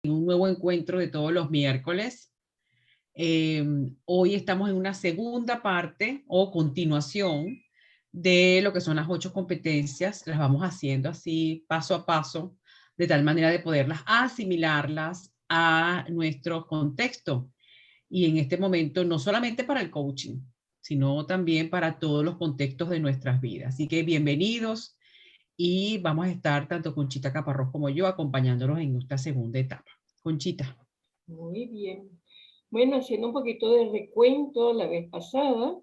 un nuevo encuentro de todos los miércoles. Hoy estamos en una segunda parte o continuación de lo que son las 8 competencias. Las vamos haciendo así paso a paso, de tal manera de poderlas asimilarlas a nuestro contexto. Y en este momento, no solamente para el coaching, sino también para todos los contextos de nuestras vidas. Así que bienvenidos y vamos a estar tanto Conchita Caparrós como yo acompañándonos en esta segunda etapa. Conchita. Muy bien. Bueno, haciendo un poquito de recuento, la vez pasada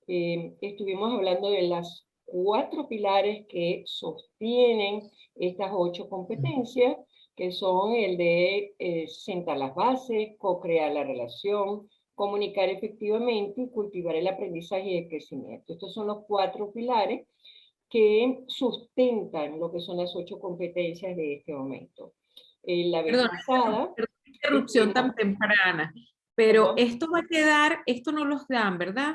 estuvimos hablando de las 4 pilares que sostienen estas 8 competencias, que son el de sentar las bases, co-crear la relación, comunicar efectivamente y cultivar el aprendizaje y el crecimiento. Estos son los 4 pilares que sustentan lo que son las 8 competencias de este momento. La vez pasada... Perdón, interrupción tan temprana, pero esto va a quedar, esto no los dan, ¿verdad?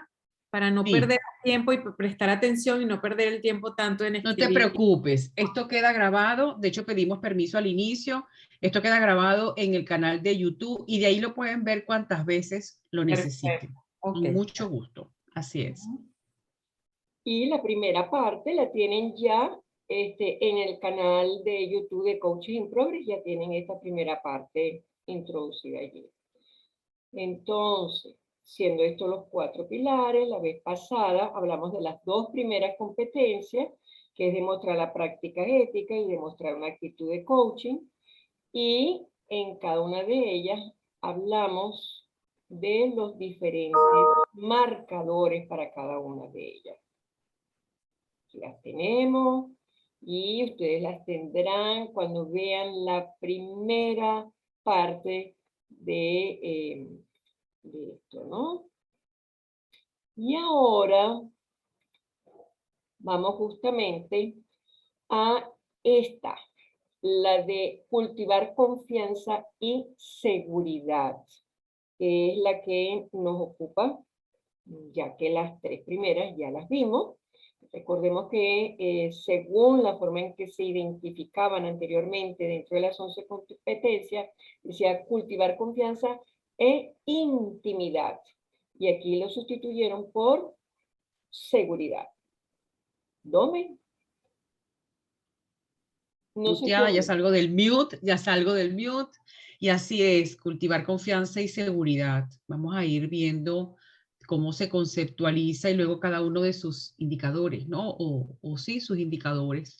Para no perder tiempo y prestar atención y no perder el tiempo tanto en escribir. No te preocupes, esto queda grabado, de hecho pedimos permiso al inicio, esto queda grabado en el canal de YouTube y de ahí lo pueden ver cuantas veces lo necesiten. Con mucho gusto, así es. Y la primera parte la tienen ya en el canal de YouTube de Coaching in Progress, ya tienen esta primera parte introducida allí. Entonces, siendo estos los 4 pilares, la vez pasada hablamos de las 2 primeras competencias, que es demostrar la práctica ética y demostrar una actitud de coaching. Y en cada una de ellas hablamos de los diferentes marcadores para cada una de ellas. Las tenemos y ustedes las tendrán cuando vean la primera parte de esto, ¿no? Y ahora vamos justamente a esta, la de cultivar confianza y seguridad, que es la que nos ocupa, ya que las 3 primeras ya las vimos. Recordemos que según la forma en que se identificaban anteriormente dentro de las 11 competencias, decía cultivar confianza e intimidad. Y aquí lo sustituyeron por seguridad. ¿Dome? No sé ya salgo del mute, y así es, cultivar confianza y seguridad. Vamos a ir viendo cómo se conceptualiza y luego cada uno de sus indicadores, ¿no? O sí, sus indicadores.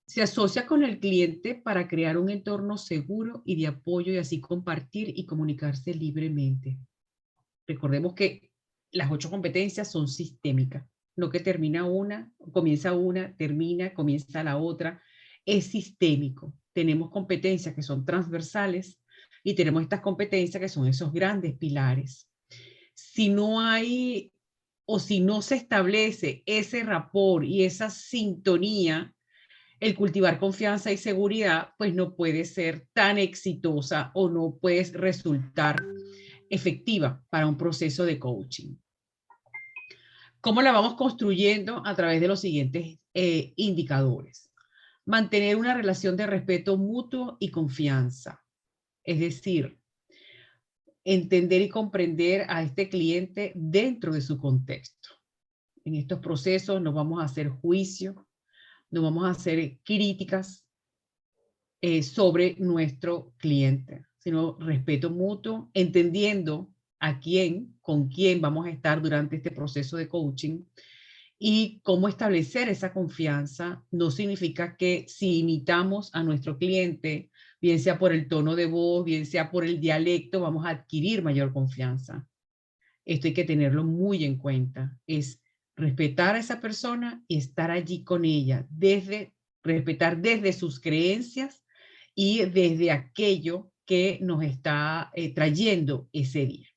Se asocia con el cliente para crear un entorno seguro y de apoyo y así compartir y comunicarse libremente. Recordemos que las 8 competencias son sistémicas, no que comienza una, termina, comienza la otra. Es sistémico. Tenemos competencias que son transversales y tenemos estas competencias que son esos grandes pilares. Si no hay o si no se establece ese rapport y esa sintonía, el cultivar confianza y seguridad, pues no puede ser tan exitosa o no puede resultar efectiva para un proceso de coaching. ¿Cómo la vamos construyendo? A través de los siguientes indicadores. Mantener una relación de respeto mutuo y confianza. Es decir, entender y comprender a este cliente dentro de su contexto. En estos procesos no vamos a hacer juicio, no vamos a hacer críticas sobre nuestro cliente, sino respeto mutuo, entendiendo a quién, con quién vamos a estar durante este proceso de coaching y cómo establecer esa confianza. No significa que si imitamos a nuestro cliente, bien sea por el tono de voz, bien sea por el dialecto, vamos a adquirir mayor confianza. Esto hay que tenerlo muy en cuenta. Es respetar a esa persona y estar allí con ella, respetar desde sus creencias y desde aquello que nos está trayendo ese día.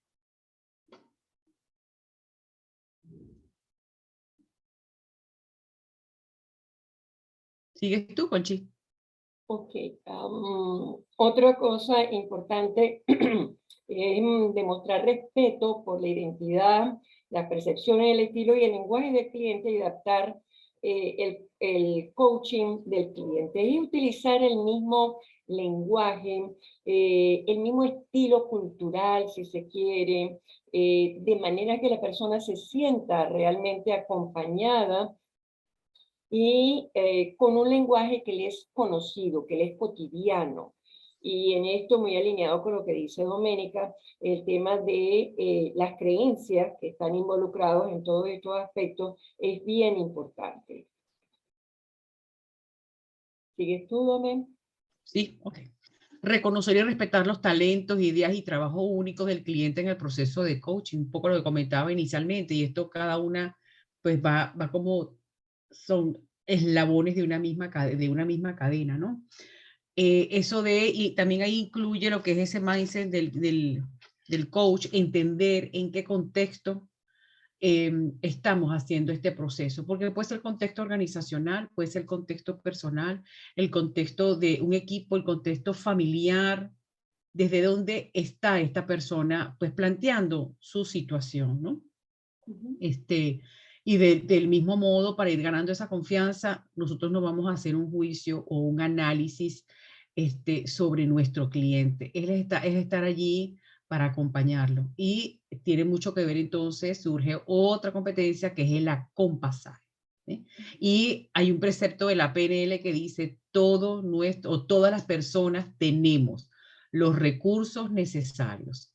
¿Sigues tú, Conchi? Ok. Otra cosa importante es demostrar respeto por la identidad, las percepciones, el estilo y el lenguaje del cliente y adaptar el coaching del cliente y utilizar el mismo lenguaje, el mismo estilo cultural, si se quiere, de manera que la persona se sienta realmente acompañada y con un lenguaje que le es conocido, que le es cotidiano. Y en esto, muy alineado con lo que dice Doménica, el tema de las creencias que están involucrados en todos estos aspectos es bien importante. ¿Sigues tú, Domén? Sí, ok. Reconocer y respetar los talentos, ideas y trabajos únicos del cliente en el proceso de coaching, un poco lo que comentaba inicialmente, y esto cada una pues va como son eslabones de una misma cadena, ¿no? Y también ahí incluye lo que es ese mindset del coach, entender en qué contexto estamos haciendo este proceso, porque puede ser el contexto organizacional, puede ser el contexto personal, el contexto de un equipo, el contexto familiar, desde dónde está esta persona, pues planteando su situación, ¿no? Y del mismo modo, para ir ganando esa confianza, nosotros no vamos a hacer un juicio o un análisis sobre nuestro cliente. Es estar allí para acompañarlo. Y tiene mucho que ver entonces, surge otra competencia que es el acompasaje. ¿Sí? Y hay un precepto de la PNL que dice, todas las personas tenemos los recursos necesarios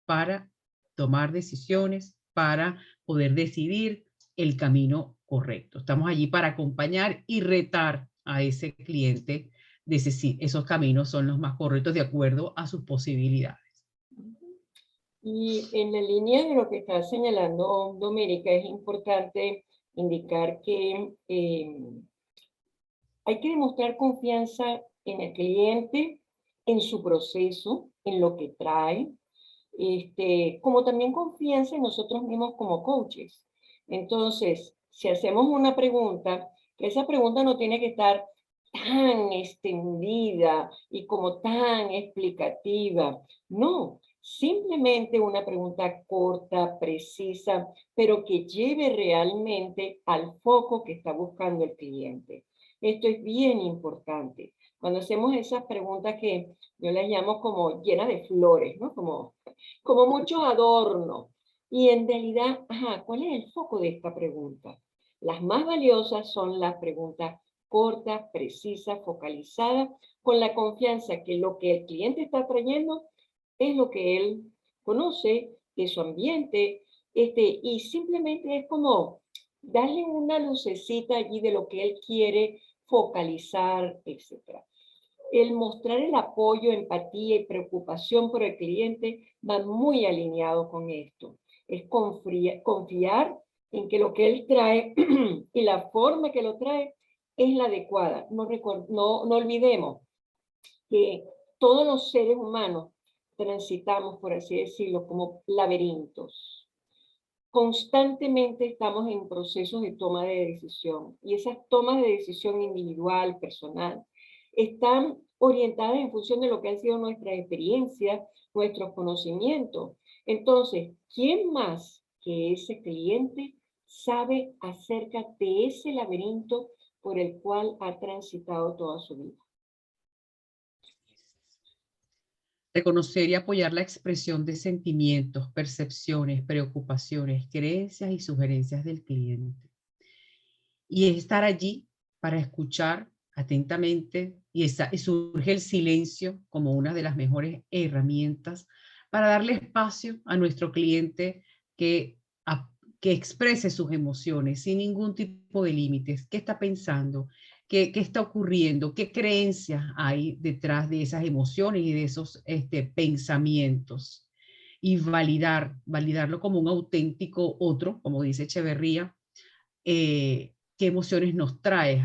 para tomar decisiones, para poder decidir el camino correcto. Estamos allí para acompañar y retar a ese cliente de si esos caminos son los más correctos de acuerdo a sus posibilidades. Y en la línea de lo que está señalando Doménica, es importante indicar que hay que demostrar confianza en el cliente, en su proceso, en lo que trae, como también confianza en nosotros mismos como coaches. Entonces, si hacemos una pregunta, que esa pregunta no tiene que estar tan extendida y como tan explicativa. No, simplemente una pregunta corta, precisa, pero que lleve realmente al foco que está buscando el cliente. Esto es bien importante. Cuando hacemos esas preguntas que yo las llamo como llenas de flores, ¿no? Como mucho adorno. Y en realidad, ¿cuál es el foco de esta pregunta? Las más valiosas son las preguntas cortas, precisas, focalizadas, con la confianza que lo que el cliente está trayendo es lo que él conoce de su ambiente, y simplemente es como darle una lucecita allí de lo que él quiere focalizar, etc. El mostrar el apoyo, empatía y preocupación por el cliente va muy alineado con esto. Es confiar en que lo que él trae y la forma que lo trae es la adecuada. No olvidemos que todos los seres humanos transitamos, por así decirlo, como laberintos. Constantemente estamos en procesos de toma de decisión y esas tomas de decisión individual, personal, están orientadas en función de lo que han sido nuestras experiencias, nuestros conocimientos. Entonces, ¿quién más que ese cliente sabe acerca de ese laberinto por el cual ha transitado toda su vida? Reconocer y apoyar la expresión de sentimientos, percepciones, preocupaciones, creencias y sugerencias del cliente. Y estar allí para escuchar atentamente y surge el silencio como una de las mejores herramientas para darle espacio a nuestro cliente que exprese sus emociones sin ningún tipo de límites. ¿Qué está pensando? ¿Qué está ocurriendo? ¿Qué creencias hay detrás de esas emociones y de esos pensamientos? Y validarlo como un auténtico otro, como dice Echeverría, qué emociones nos trae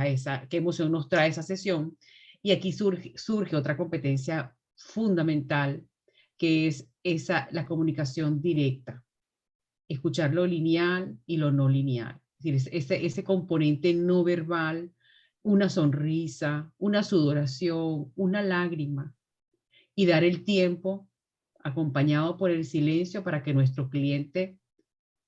qué emoción nos trae esa sesión. Y aquí surge otra competencia fundamental, que es la comunicación directa. Escuchar lo lineal y lo no lineal. Es decir, ese componente no verbal, una sonrisa, una sudoración, una lágrima, y dar el tiempo acompañado por el silencio para que nuestro cliente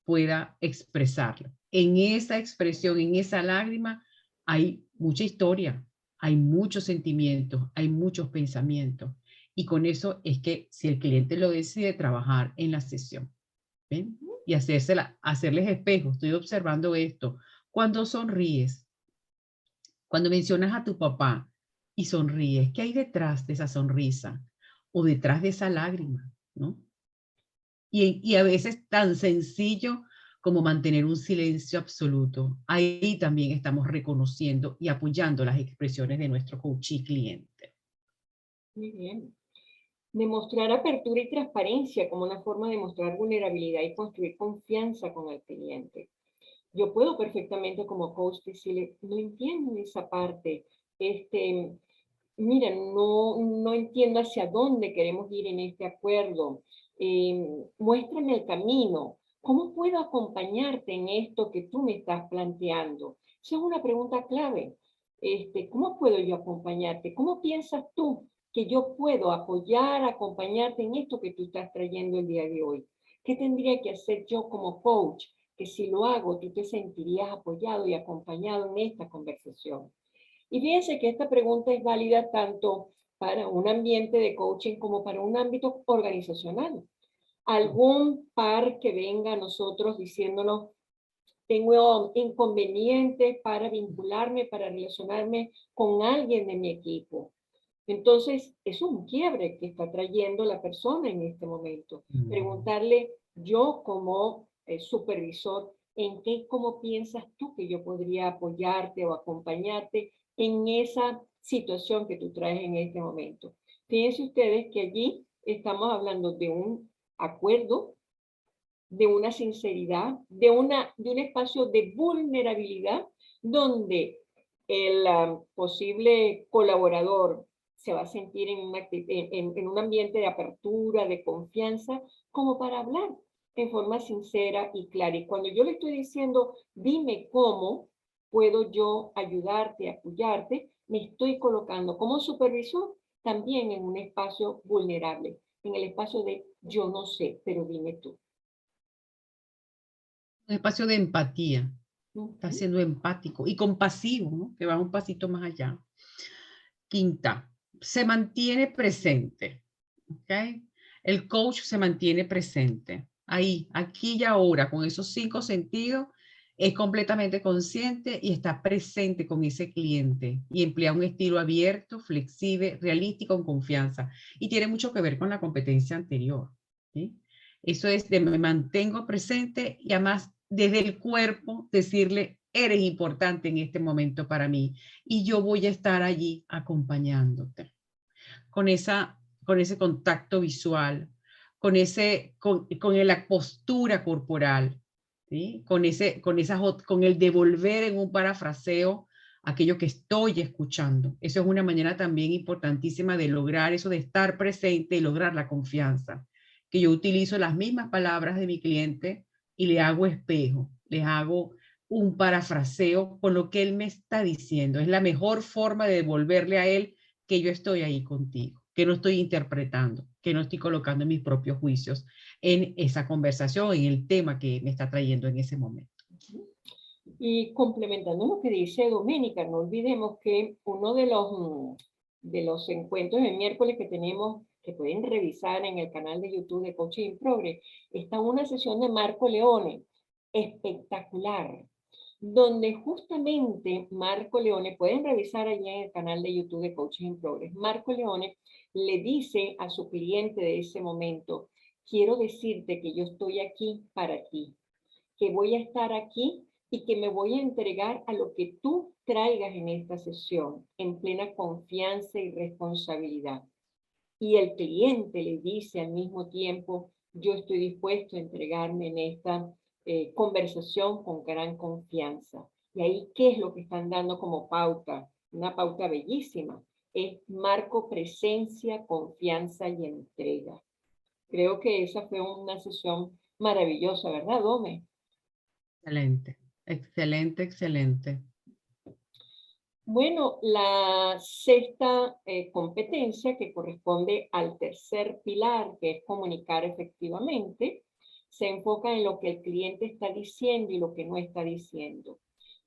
pueda expresarlo. en esa expresión, en esa lágrima, hay mucha historia, hay muchos sentimientos, hay muchos pensamientos. Y con eso es que si el cliente lo decide, trabajar en la sesión, ¿ven? Y hacerles espejos. Estoy observando esto. Cuando sonríes, cuando mencionas a tu papá y sonríes, ¿qué hay detrás de esa sonrisa? O detrás de esa lágrima, ¿no? Y a veces tan sencillo como mantener un silencio absoluto. Ahí también estamos reconociendo y apoyando las expresiones de nuestro coachee cliente. Muy bien. Demostrar apertura y transparencia como una forma de mostrar vulnerabilidad y construir confianza con el cliente. Yo puedo perfectamente como coach decirle, no entiendo esa parte, mira, no entiendo hacia dónde queremos ir en este acuerdo, muéstrame el camino, ¿cómo puedo acompañarte en esto que tú me estás planteando? Esa es una pregunta clave. ¿Cómo puedo yo acompañarte? ¿Cómo piensas tú que yo puedo apoyar, acompañarte en esto que tú estás trayendo el día de hoy? ¿Qué tendría que hacer yo como coach? Que si lo hago, tú te sentirías apoyado y acompañado en esta conversación. Y fíjense que esta pregunta es válida tanto para un ambiente de coaching como para un ámbito organizacional. Algún par que venga a nosotros diciéndonos, tengo inconvenientes para vincularme, para relacionarme con alguien de mi equipo. Entonces, es un quiebre que está trayendo la persona en este momento. Preguntarle yo como supervisor, ¿en qué, cómo piensas tú que yo podría apoyarte o acompañarte en esa situación que tú traes en este momento? Fíjense ustedes que allí estamos hablando de un acuerdo, de una sinceridad, de un espacio de vulnerabilidad donde el posible colaborador se va a sentir en un ambiente de apertura, de confianza, como para hablar en forma sincera y clara. Y cuando yo le estoy diciendo, dime cómo puedo yo ayudarte, apoyarte, me estoy colocando como supervisor también en un espacio vulnerable, en el espacio de yo no sé, pero dime tú. Un espacio de empatía. Está Ujú. siendo empático y compasivo, ¿no? Que va un pasito más allá. Quinta, se mantiene presente. ¿Ok? El coach se mantiene presente. Ahí, aquí y ahora, con esos 5 sentidos, es completamente consciente y está presente con ese cliente y emplea un estilo abierto, flexible, realista y con confianza. Y tiene mucho que ver con la competencia anterior. ¿Sí? Eso es de me mantengo presente y además desde el cuerpo decirle, eres importante en este momento para mí y yo voy a estar allí acompañándote. Con ese contacto visual, con la postura corporal, ¿sí? Con el devolver en un parafraseo aquello que estoy escuchando. Eso es una manera también importantísima de lograr eso, de estar presente y lograr la confianza. Que yo utilizo las mismas palabras de mi cliente y le hago espejo, le hago un parafraseo con lo que él me está diciendo. Es la mejor forma de devolverle a él que yo estoy ahí contigo, que no estoy interpretando, que no estoy colocando mis propios juicios en esa conversación, en el tema que me está trayendo en ese momento. Y complementando lo que dice Doménica, no olvidemos que uno de los encuentros el miércoles que tenemos, que pueden revisar en el canal de YouTube de Coaching in Progress, está una sesión de Marco Leone, espectacular, donde justamente Marco Leone, pueden revisar allí en el canal de YouTube de Coaching in Progress, Marco Leone le dice a su cliente de ese momento, quiero decirte que yo estoy aquí para ti, que voy a estar aquí y que me voy a entregar a lo que tú traigas en esta sesión, en plena confianza y responsabilidad. Y el cliente le dice al mismo tiempo, yo estoy dispuesto a entregarme en esta conversación con gran confianza. Y ahí, ¿qué es lo que están dando como pauta? Una pauta bellísima. Es marco, presencia, confianza y entrega. Creo que esa fue una sesión maravillosa, ¿verdad, Dome? Excelente, excelente, excelente. Bueno, la sexta competencia que corresponde al tercer pilar, que es comunicar efectivamente, se enfoca en lo que el cliente está diciendo y lo que no está diciendo,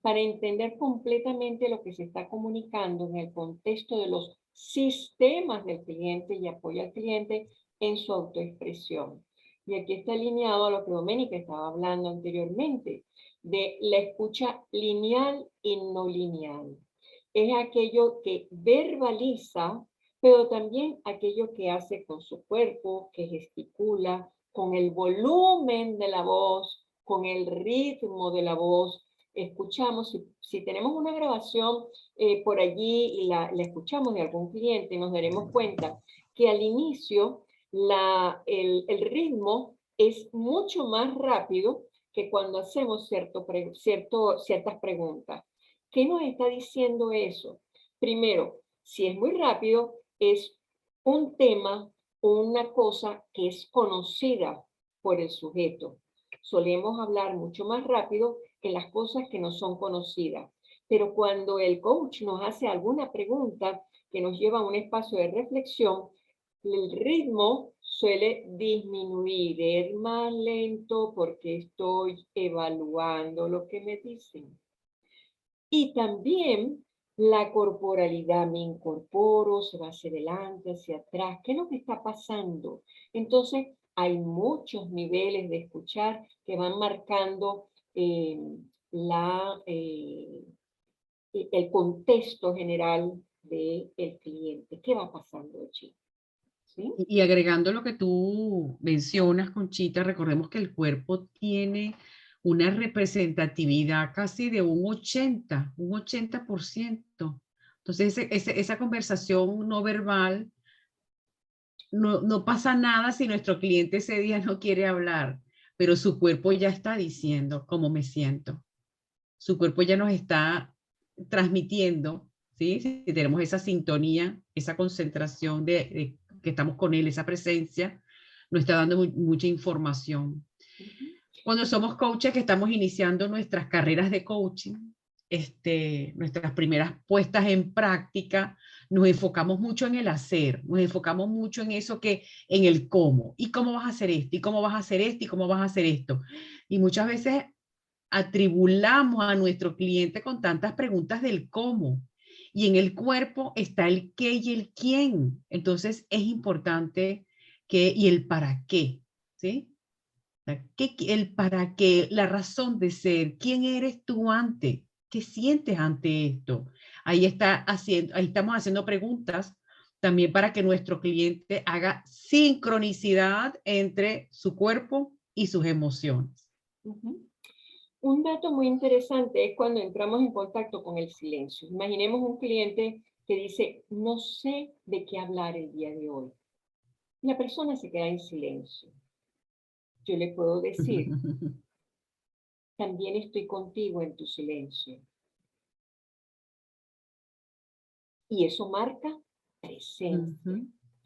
para entender completamente lo que se está comunicando en el contexto de los sistemas del cliente y apoya al cliente en su autoexpresión. Y aquí está alineado a lo que Doménica estaba hablando anteriormente, de la escucha lineal y no lineal. Es aquello que verbaliza, pero también aquello que hace con su cuerpo, que gesticula, con el volumen de la voz, con el ritmo de la voz. Escuchamos, si tenemos una grabación por allí y la escuchamos de algún cliente, nos daremos cuenta que al inicio el ritmo es mucho más rápido que cuando hacemos ciertas preguntas. ¿Qué nos está diciendo eso? Primero, si es muy rápido, es un tema o una cosa que es conocida por el sujeto. Solemos hablar mucho más rápido que las cosas que no son conocidas. Pero cuando el coach nos hace alguna pregunta que nos lleva a un espacio de reflexión, el ritmo suele disminuir, es más lento porque estoy evaluando lo que me dicen. Y también la corporalidad, me incorporo, se va hacia adelante, hacia atrás, ¿qué es lo que está pasando? Entonces, hay muchos niveles de escuchar que van marcando el contexto general del cliente. ¿Qué va pasando allí? ¿Sí? Y agregando lo que tú mencionas, Conchita, recordemos que el cuerpo tiene una representatividad casi de un 80%. Entonces, esa conversación no verbal, no pasa nada si nuestro cliente ese día no quiere hablar, pero su cuerpo ya está diciendo cómo me siento. Su cuerpo ya nos está transmitiendo, ¿sí? Si tenemos esa sintonía, esa concentración de que estamos con él, esa presencia, nos está dando mucha información. Cuando somos coaches que estamos iniciando nuestras carreras de coaching, nuestras primeras puestas en práctica, nos enfocamos mucho en el hacer, nos enfocamos mucho en eso en el cómo. ¿Y cómo vas a hacer esto? ¿Y cómo vas a hacer esto? ¿Y cómo vas a hacer esto? Y muchas veces atribulamos a nuestro cliente con tantas preguntas del cómo. Y en el cuerpo está el qué y el quién. Entonces es importante y el para qué, ¿sí? El para qué, la razón de ser, quién eres tú ante, qué sientes ante esto. Ahí estamos haciendo preguntas también para que nuestro cliente haga sincronicidad entre su cuerpo y sus emociones. Un dato muy interesante es cuando entramos en contacto con el silencio. Imaginemos un cliente que dice, no sé de qué hablar el día de hoy. La persona se queda en silencio. Yo le puedo decir, también estoy contigo en tu silencio. Y eso marca presencia,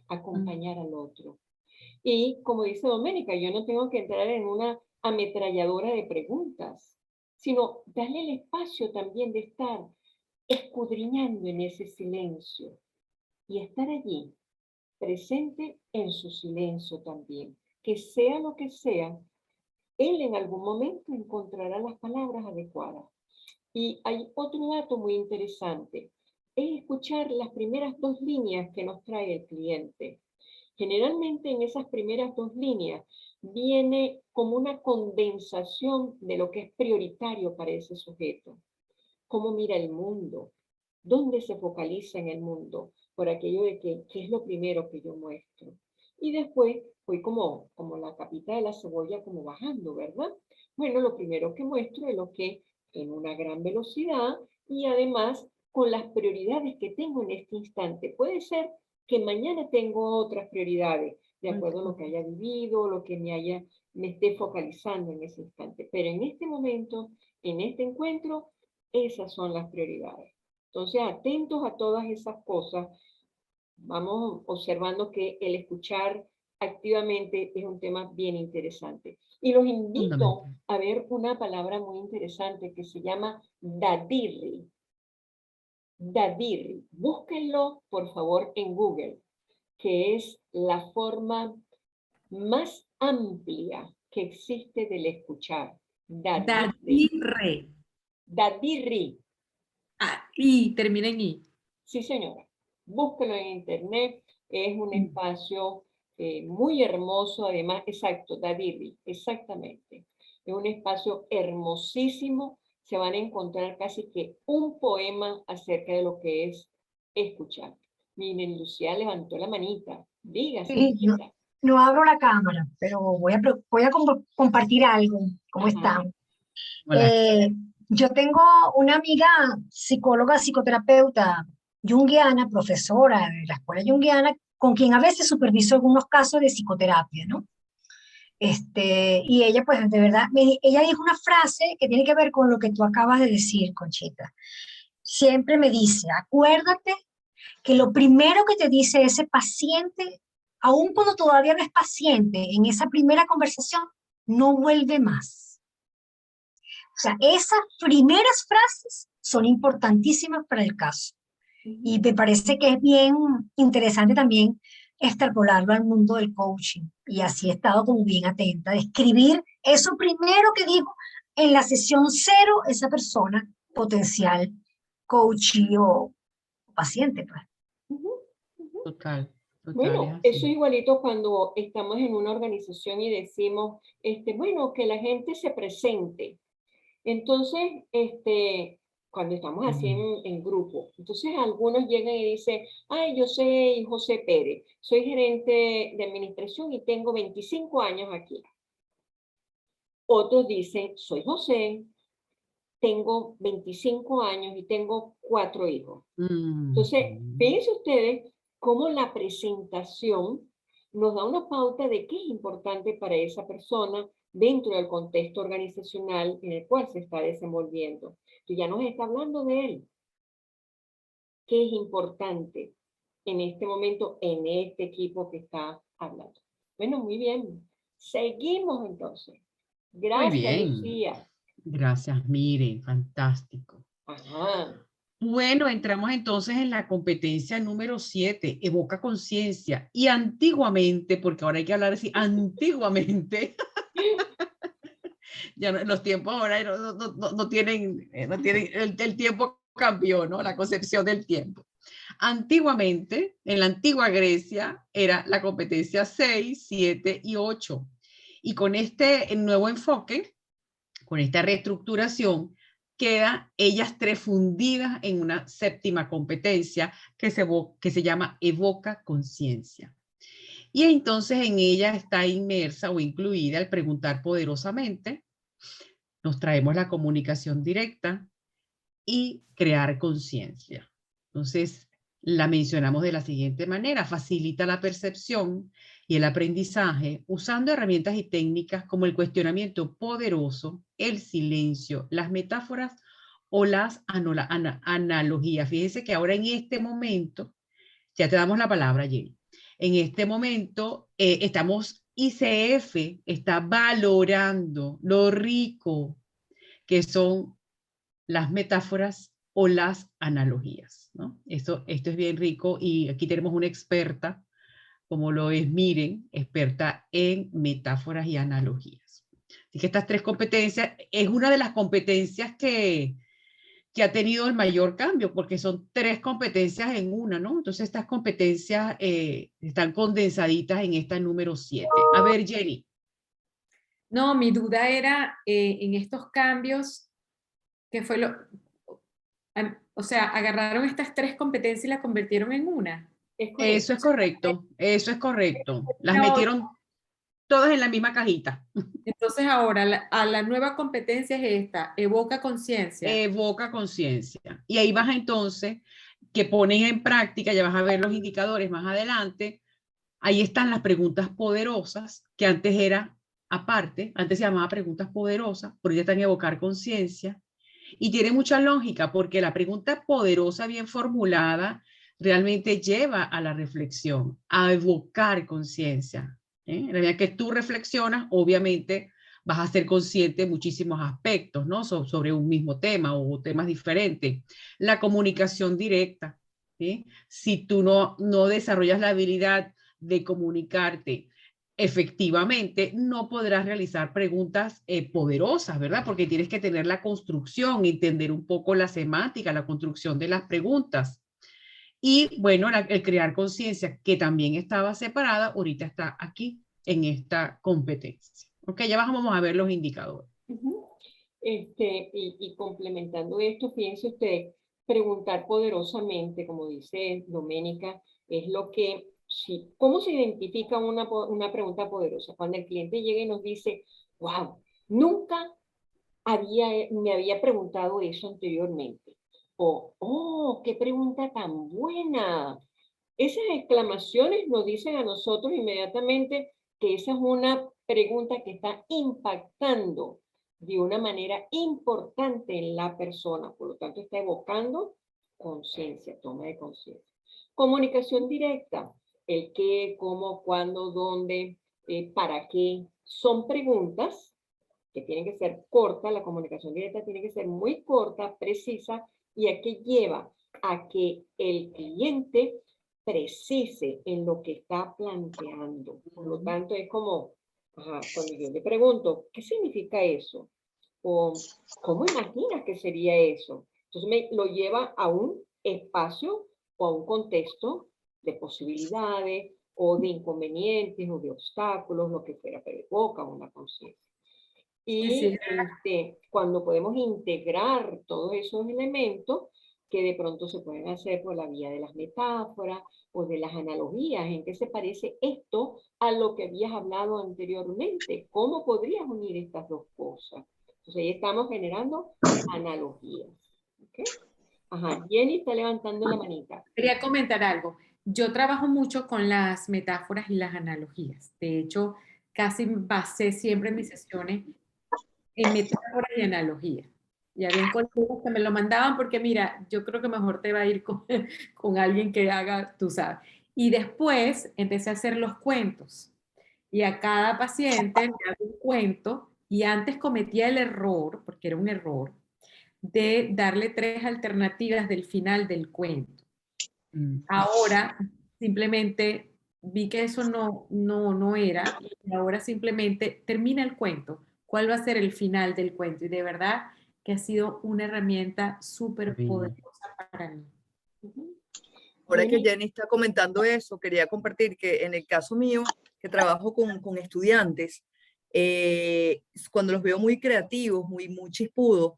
acompañar al otro. Y como dice Doménica, yo no tengo que entrar en una ametralladora de preguntas, sino darle el espacio también de estar escudriñando en ese silencio y estar allí, presente en su silencio también. Que sea lo que sea, él en algún momento encontrará las palabras adecuadas. Y hay otro dato muy interesante, es escuchar las primeras dos líneas que nos trae el cliente. Generalmente en esas primeras dos líneas viene como una condensación de lo que es prioritario para ese sujeto. Cómo mira el mundo, dónde se focaliza en el mundo, por aquello de que qué es lo primero que yo muestro. Y después fui como la capita de la cebolla como bajando, ¿verdad? Bueno, lo primero que muestro es lo que en una gran velocidad y además con las prioridades que tengo en este instante. Puede ser que mañana tengo otras prioridades, de acuerdo a lo que haya vivido, lo que me esté focalizando en ese instante. Pero en este momento, en este encuentro, esas son las prioridades. Entonces, atentos a todas esas cosas, vamos observando que el escuchar activamente es un tema bien interesante. Y los invito a ver una palabra muy interesante que se llama dadirri. Dadirri. Búsquenlo, por favor, en Google, que es la forma más amplia que existe del escuchar. Dadirri. Dadirre. Dadirri. Ah, y termina en i. Sí, señora. Búsquelo en internet. Es un espacio muy hermoso, además, exacto, Dadirri, exactamente. Es un espacio hermosísimo. Se van a encontrar casi que un poema acerca de lo que es escuchar. Miren, Lucía levantó la manita. Dígase, Sí, Lucía. no abro la cámara, pero voy a compartir algo. ¿Cómo Ajá. están? Hola. Yo tengo una amiga psicóloga, psicoterapeuta junguiana, profesora de la escuela junguiana, con quien a veces superviso algunos casos de psicoterapia, ¿no? Y ella, pues, de verdad, ella dijo una frase que tiene que ver con lo que tú acabas de decir, Conchita. Siempre me dice, acuérdate que lo primero que te dice ese paciente, aun cuando todavía no es paciente, en esa primera conversación, no vuelve más. O sea, esas primeras frases son importantísimas para el caso. Y me parece que es bien interesante también extrapolarlo al mundo del coaching. Y así he estado como bien atenta de escribir eso primero que dijo en la sesión cero esa persona potencial coach o paciente, pues. Total, total, es Bueno, eso así. igualito cuando estamos en una organización y decimos, bueno, que la gente se presente. Entonces, cuando estamos así en grupo, entonces algunos llegan y dicen, ay, yo soy José Pérez, soy gerente de administración y tengo 25 años aquí. Otros dicen, soy José, tengo 25 años y tengo 4 hijos. Entonces, fíjense ustedes cómo la presentación nos da una pauta de qué es importante para esa persona dentro del contexto organizacional en el cual se está desenvolviendo. Y ya nos está hablando de él. ¿Qué es importante en este momento, en este equipo que está hablando? Bueno, muy bien. Seguimos entonces. Muy Gracias, bien. Lucía. Gracias, miren, fantástico. Ajá. Bueno, entramos entonces en la competencia número 7, evoca conciencia. Y antiguamente, porque ahora hay que hablar así, antiguamente, ya los tiempos ahora no tienen, el tiempo cambió, ¿no? La concepción del tiempo. Antiguamente, en la antigua Grecia, era la competencia 6, 7 y 8. Y con este nuevo enfoque, con esta reestructuración, quedan ellas tres fundidas en una séptima competencia que se llama evoca conciencia. Y entonces en ella está inmersa o incluida el preguntar poderosamente, nos traemos la comunicación directa y crear conciencia. Entonces, la mencionamos de la siguiente manera: facilita la percepción y el aprendizaje usando herramientas y técnicas como el cuestionamiento poderoso, el silencio, las metáforas o las analogías. Fíjense que ahora en este momento, ya te damos la palabra, Jenny. En este momento ICF está valorando lo rico que son las metáforas o las analogías, ¿no? Esto es bien rico y aquí tenemos una experta, como lo es Miren, experta en metáforas y analogías. Así que estas tres competencias es una de las competencias que ha tenido el mayor cambio, porque son tres competencias en una, ¿no? Entonces estas competencias están condensaditas en esta número 7. A ver, Jenny. No, mi duda era en estos cambios, ¿qué fue o sea, agarraron estas tres competencias y las convirtieron en una? Es correcto. Eso es correcto, eso es correcto. Las No. metieron todas en la misma cajita. Entonces ahora a la nueva competencia es esta, evoca conciencia. Evoca conciencia. Y ahí vas entonces, que ponen en práctica, ya vas a ver los indicadores más adelante, ahí están las preguntas poderosas, que antes era aparte, antes se llamaba preguntas poderosas, pero ya están en evocar conciencia. Y tiene mucha lógica, porque la pregunta poderosa bien formulada realmente lleva a la reflexión, a evocar conciencia. En la medida que tú reflexionas, obviamente vas a ser consciente de muchísimos aspectos, ¿no? Sobre un mismo tema o temas diferentes. La comunicación directa, ¿sí? Si tú no desarrollas la habilidad de comunicarte efectivamente no podrás realizar preguntas poderosas, ¿verdad? Porque tienes que tener la construcción, entender un poco la semántica, la construcción de las preguntas. Y bueno, el crear conciencia, que también estaba separada, ahorita está aquí en esta competencia. Ok, ya vamos a ver los indicadores. Y complementando esto, fíjense usted, preguntar poderosamente, como dice Doménica, es lo que, ¿cómo se identifica una pregunta poderosa? Cuando el cliente llega y nos dice, wow, nunca me había preguntado eso anteriormente. O, oh, qué pregunta tan buena. Esas exclamaciones nos dicen a nosotros inmediatamente que esa es una pregunta que está impactando de una manera importante en la persona. Por lo tanto, está evocando conciencia, toma de conciencia. Comunicación directa. El qué, cómo, cuándo, dónde, para qué. Son preguntas que tienen que ser cortas. La comunicación directa tiene que ser muy corta, precisa, y a qué lleva a que el cliente precise en lo que está planteando. Por lo tanto, es como, cuando yo le pregunto, ¿qué significa eso? O, ¿cómo imaginas que sería eso? Entonces me lo lleva a un espacio o a un contexto de posibilidades o de inconvenientes o de obstáculos, lo que fuera, pero evoca una conciencia. Y cuando podemos integrar todos esos elementos que de pronto se pueden hacer por la vía de las metáforas o de las analogías, ¿en qué se parece esto a lo que habías hablado anteriormente? ¿Cómo podrías unir estas dos cosas? Entonces ahí estamos generando analogías. ¿Okay? Ajá, Jenny está levantando la manita. Quería comentar algo. Yo trabajo mucho con las metáforas y las analogías. De hecho, casi basé siempre mis sesiones en metáforas y analogías. Y había colegas que me lo mandaban porque, mira, yo creo que mejor te va a ir con alguien que haga, tú sabes. Y después empecé a hacer los cuentos. Y a cada paciente le hago un cuento. Y antes cometía el error, porque era un error, de darle 3 alternativas del final del cuento. Ahora simplemente vi que eso no era, y ahora simplemente termina el cuento. ¿Cuál va a ser el final del cuento? Y de verdad que ha sido una herramienta súper poderosa para mí. Ahora que Jenny está comentando eso, quería compartir que en el caso mío, que trabajo con estudiantes, cuando los veo muy creativos, muy chispudos,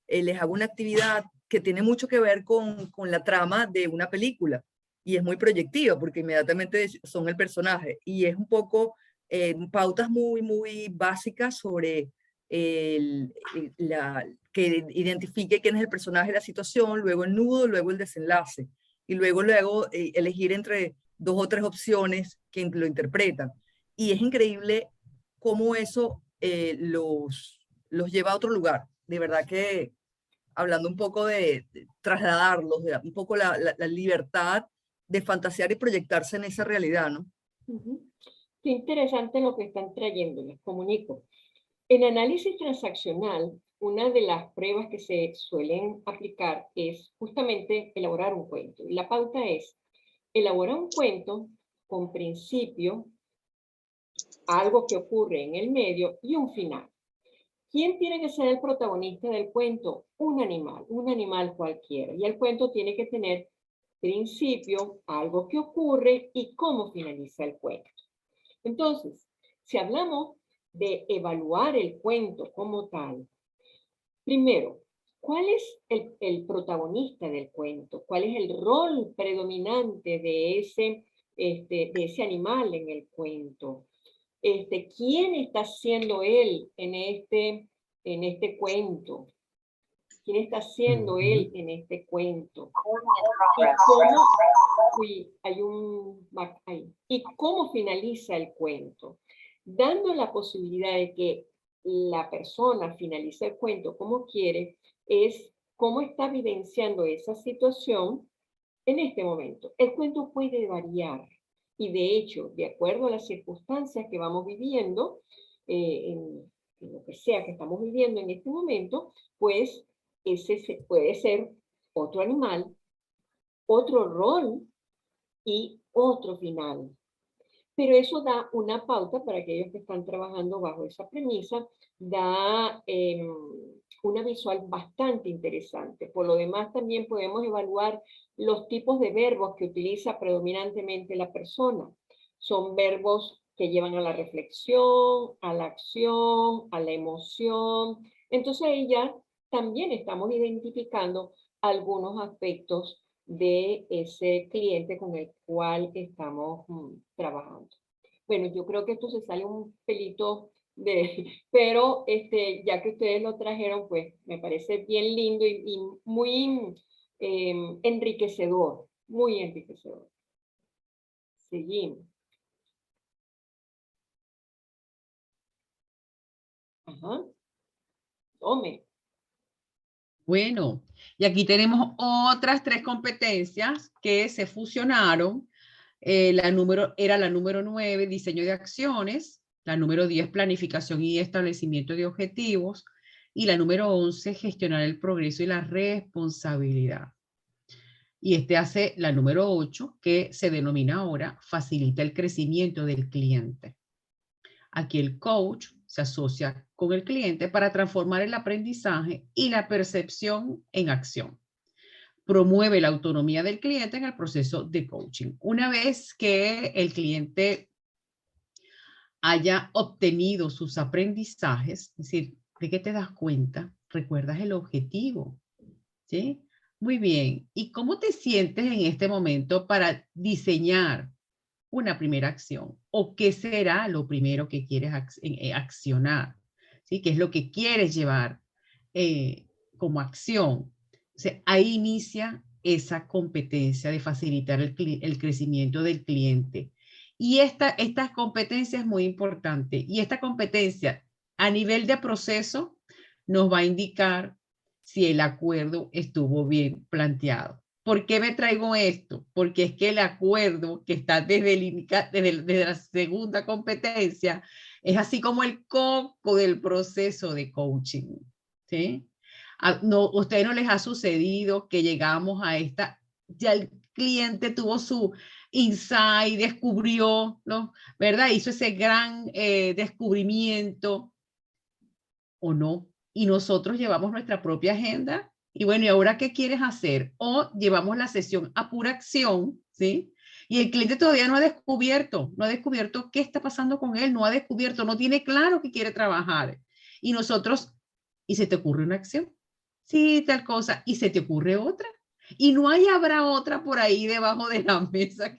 les hago una actividad que tiene mucho que ver con la trama de una película y es muy proyectiva porque inmediatamente son el personaje y es un poco pautas muy básicas sobre que identifique quién es el personaje de la situación, luego el nudo, luego el desenlace y luego elegir entre 2 o 3 opciones que lo interpretan. Y es increíble cómo eso los lleva a otro lugar. De verdad que hablando un poco de trasladarlos, un poco la libertad de fantasear y proyectarse en esa realidad, ¿no? Qué interesante lo que están trayendo, les comunico. En análisis transaccional, una de las pruebas que se suelen aplicar es justamente elaborar un cuento. Y la pauta es elaborar un cuento con principio, algo que ocurre en el medio y un final. ¿Quién tiene que ser el protagonista del cuento? Un animal cualquiera. Y el cuento tiene que tener principio, algo que ocurre y cómo finaliza el cuento. Entonces, si hablamos de evaluar el cuento como tal, primero, ¿cuál es el protagonista del cuento? ¿Cuál es el rol predominante de ese animal en el cuento? ¿Quién está siendo él en este cuento? ¿Quién está siendo él en este cuento? ¿Y cómo finaliza el cuento? Dando la posibilidad de que la persona finalice el cuento como quiere, es cómo está vivenciando esa situación en este momento. El cuento puede variar y de hecho, de acuerdo a las circunstancias que vamos viviendo, en lo que sea que estamos viviendo en este momento, pues ese puede ser otro animal, otro rol y otro final. Pero eso da una pauta para aquellos que están trabajando bajo esa premisa, da una visual bastante interesante. Por lo demás, también podemos evaluar los tipos de verbos que utiliza predominantemente la persona. Son verbos que llevan a la reflexión, a la acción, a la emoción. Entonces ahí ya también estamos identificando algunos aspectos de ese cliente con el cual estamos trabajando. Bueno, yo creo que esto se sale un pelito pero ya que ustedes lo trajeron, pues me parece bien lindo y muy enriquecedor, muy enriquecedor. Seguimos. Ajá. Tome. Bueno, y aquí tenemos otras 3 competencias que se fusionaron. Era la número 9, diseño de acciones. La número 10, planificación y establecimiento de objetivos. Y la número 11, gestionar el progreso y la responsabilidad. Y hace la número 8, que se denomina ahora facilita el crecimiento del cliente. Aquí el coach se asocia con el cliente para transformar el aprendizaje y la percepción en acción. Promueve la autonomía del cliente en el proceso de coaching. Una vez que el cliente haya obtenido sus aprendizajes, es decir, ¿de qué te das cuenta? Recuerdas el objetivo, ¿sí? Muy bien. ¿Y cómo te sientes en este momento para diseñar una primera acción? ¿O qué será lo primero que quieres accionar? ¿Sí? ¿Qué es lo que quieres llevar como acción? O sea, ahí inicia esa competencia de facilitar el crecimiento del cliente. Y esta competencia es muy importante. Y esta competencia a nivel de proceso nos va a indicar si el acuerdo estuvo bien planteado. ¿Por qué me traigo esto? Porque es que el acuerdo que está desde la segunda competencia es así como el coco del proceso de coaching, ¿sí? No, ¿a ustedes no les ha sucedido que llegamos a esta, ya el cliente tuvo su insight, descubrió, ¿no? ¿Verdad? Hizo ese gran descubrimiento, ¿o no? Y nosotros llevamos nuestra propia agenda y bueno, ¿y ahora qué quieres hacer? O llevamos la sesión a pura acción, ¿sí? Y el cliente todavía no ha descubierto qué está pasando con él, no ha descubierto, no tiene claro que quiere trabajar. Y nosotros, ¿y se te ocurre una acción? Sí, tal cosa, y se te ocurre otra. Y no habrá otra por ahí debajo de la mesa.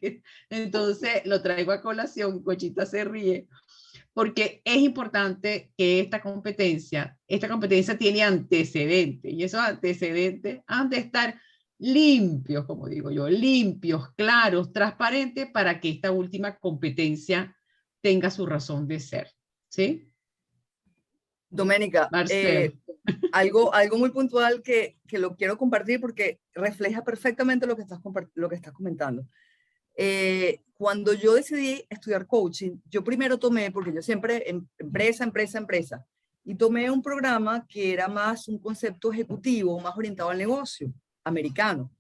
Entonces lo traigo a colación, Cochita se ríe, porque es importante que esta competencia tiene antecedentes, y esos antecedentes han de estar limpios, como digo yo, limpios, claros, transparentes, para que esta última competencia tenga su razón de ser, ¿sí? Doménica, Marcel. algo muy puntual que lo quiero compartir porque refleja perfectamente lo que estás comentando. Cuando yo decidí estudiar coaching, yo primero tomé, porque yo siempre empresa, y tomé un programa que era más un concepto ejecutivo, más orientado al negocio americano.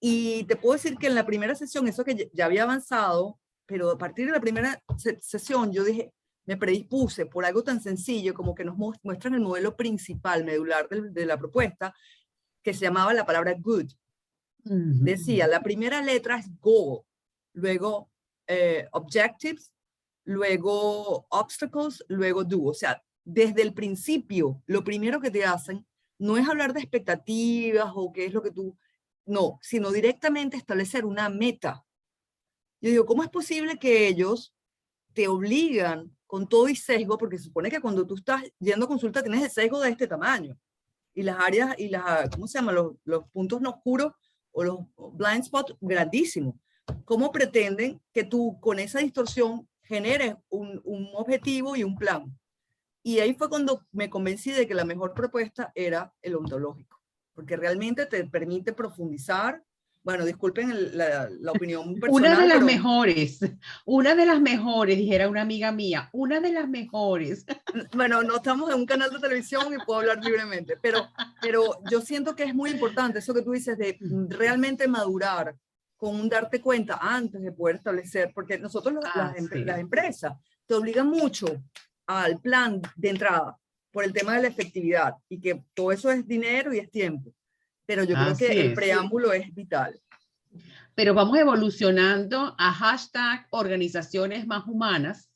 Y te puedo decir que en la primera sesión, eso que ya había avanzado, pero a partir de la primera sesión yo dije, me predispuse por algo tan sencillo como que nos muestran el modelo principal, medular de la propuesta, que se llamaba la palabra good. Decía, la primera letra es goal, luego objectives, luego obstacles, luego do. O sea, desde el principio, lo primero que te hacen no es hablar de expectativas o qué es lo que tú, no, sino directamente establecer una meta. Yo digo, ¿cómo es posible que ellos te obligan con todo y sesgo? Porque se supone que cuando tú estás yendo a consulta tienes el sesgo de este tamaño. Y las áreas, y ¿cómo se llama? Los puntos no oscuros o los blind spots grandísimos. ¿Cómo pretenden que tú con esa distorsión generes un objetivo y un plan? Y ahí fue cuando me convencí de que la mejor propuesta era el ontológico, porque realmente te permite profundizar. Bueno, disculpen la opinión personal. Una de las mejores, dijera una amiga mía, una de las mejores. Bueno, no estamos en un canal de televisión y puedo hablar libremente, pero yo siento que es muy importante eso que tú dices de realmente madurar con un darte cuenta antes de poder establecer, porque nosotros las empresas te obligan mucho al plan de entrada por el tema de la efectividad y que todo eso es dinero y es tiempo. Pero yo creo que el preámbulo es vital. Pero vamos evolucionando a hashtag organizaciones más humanas,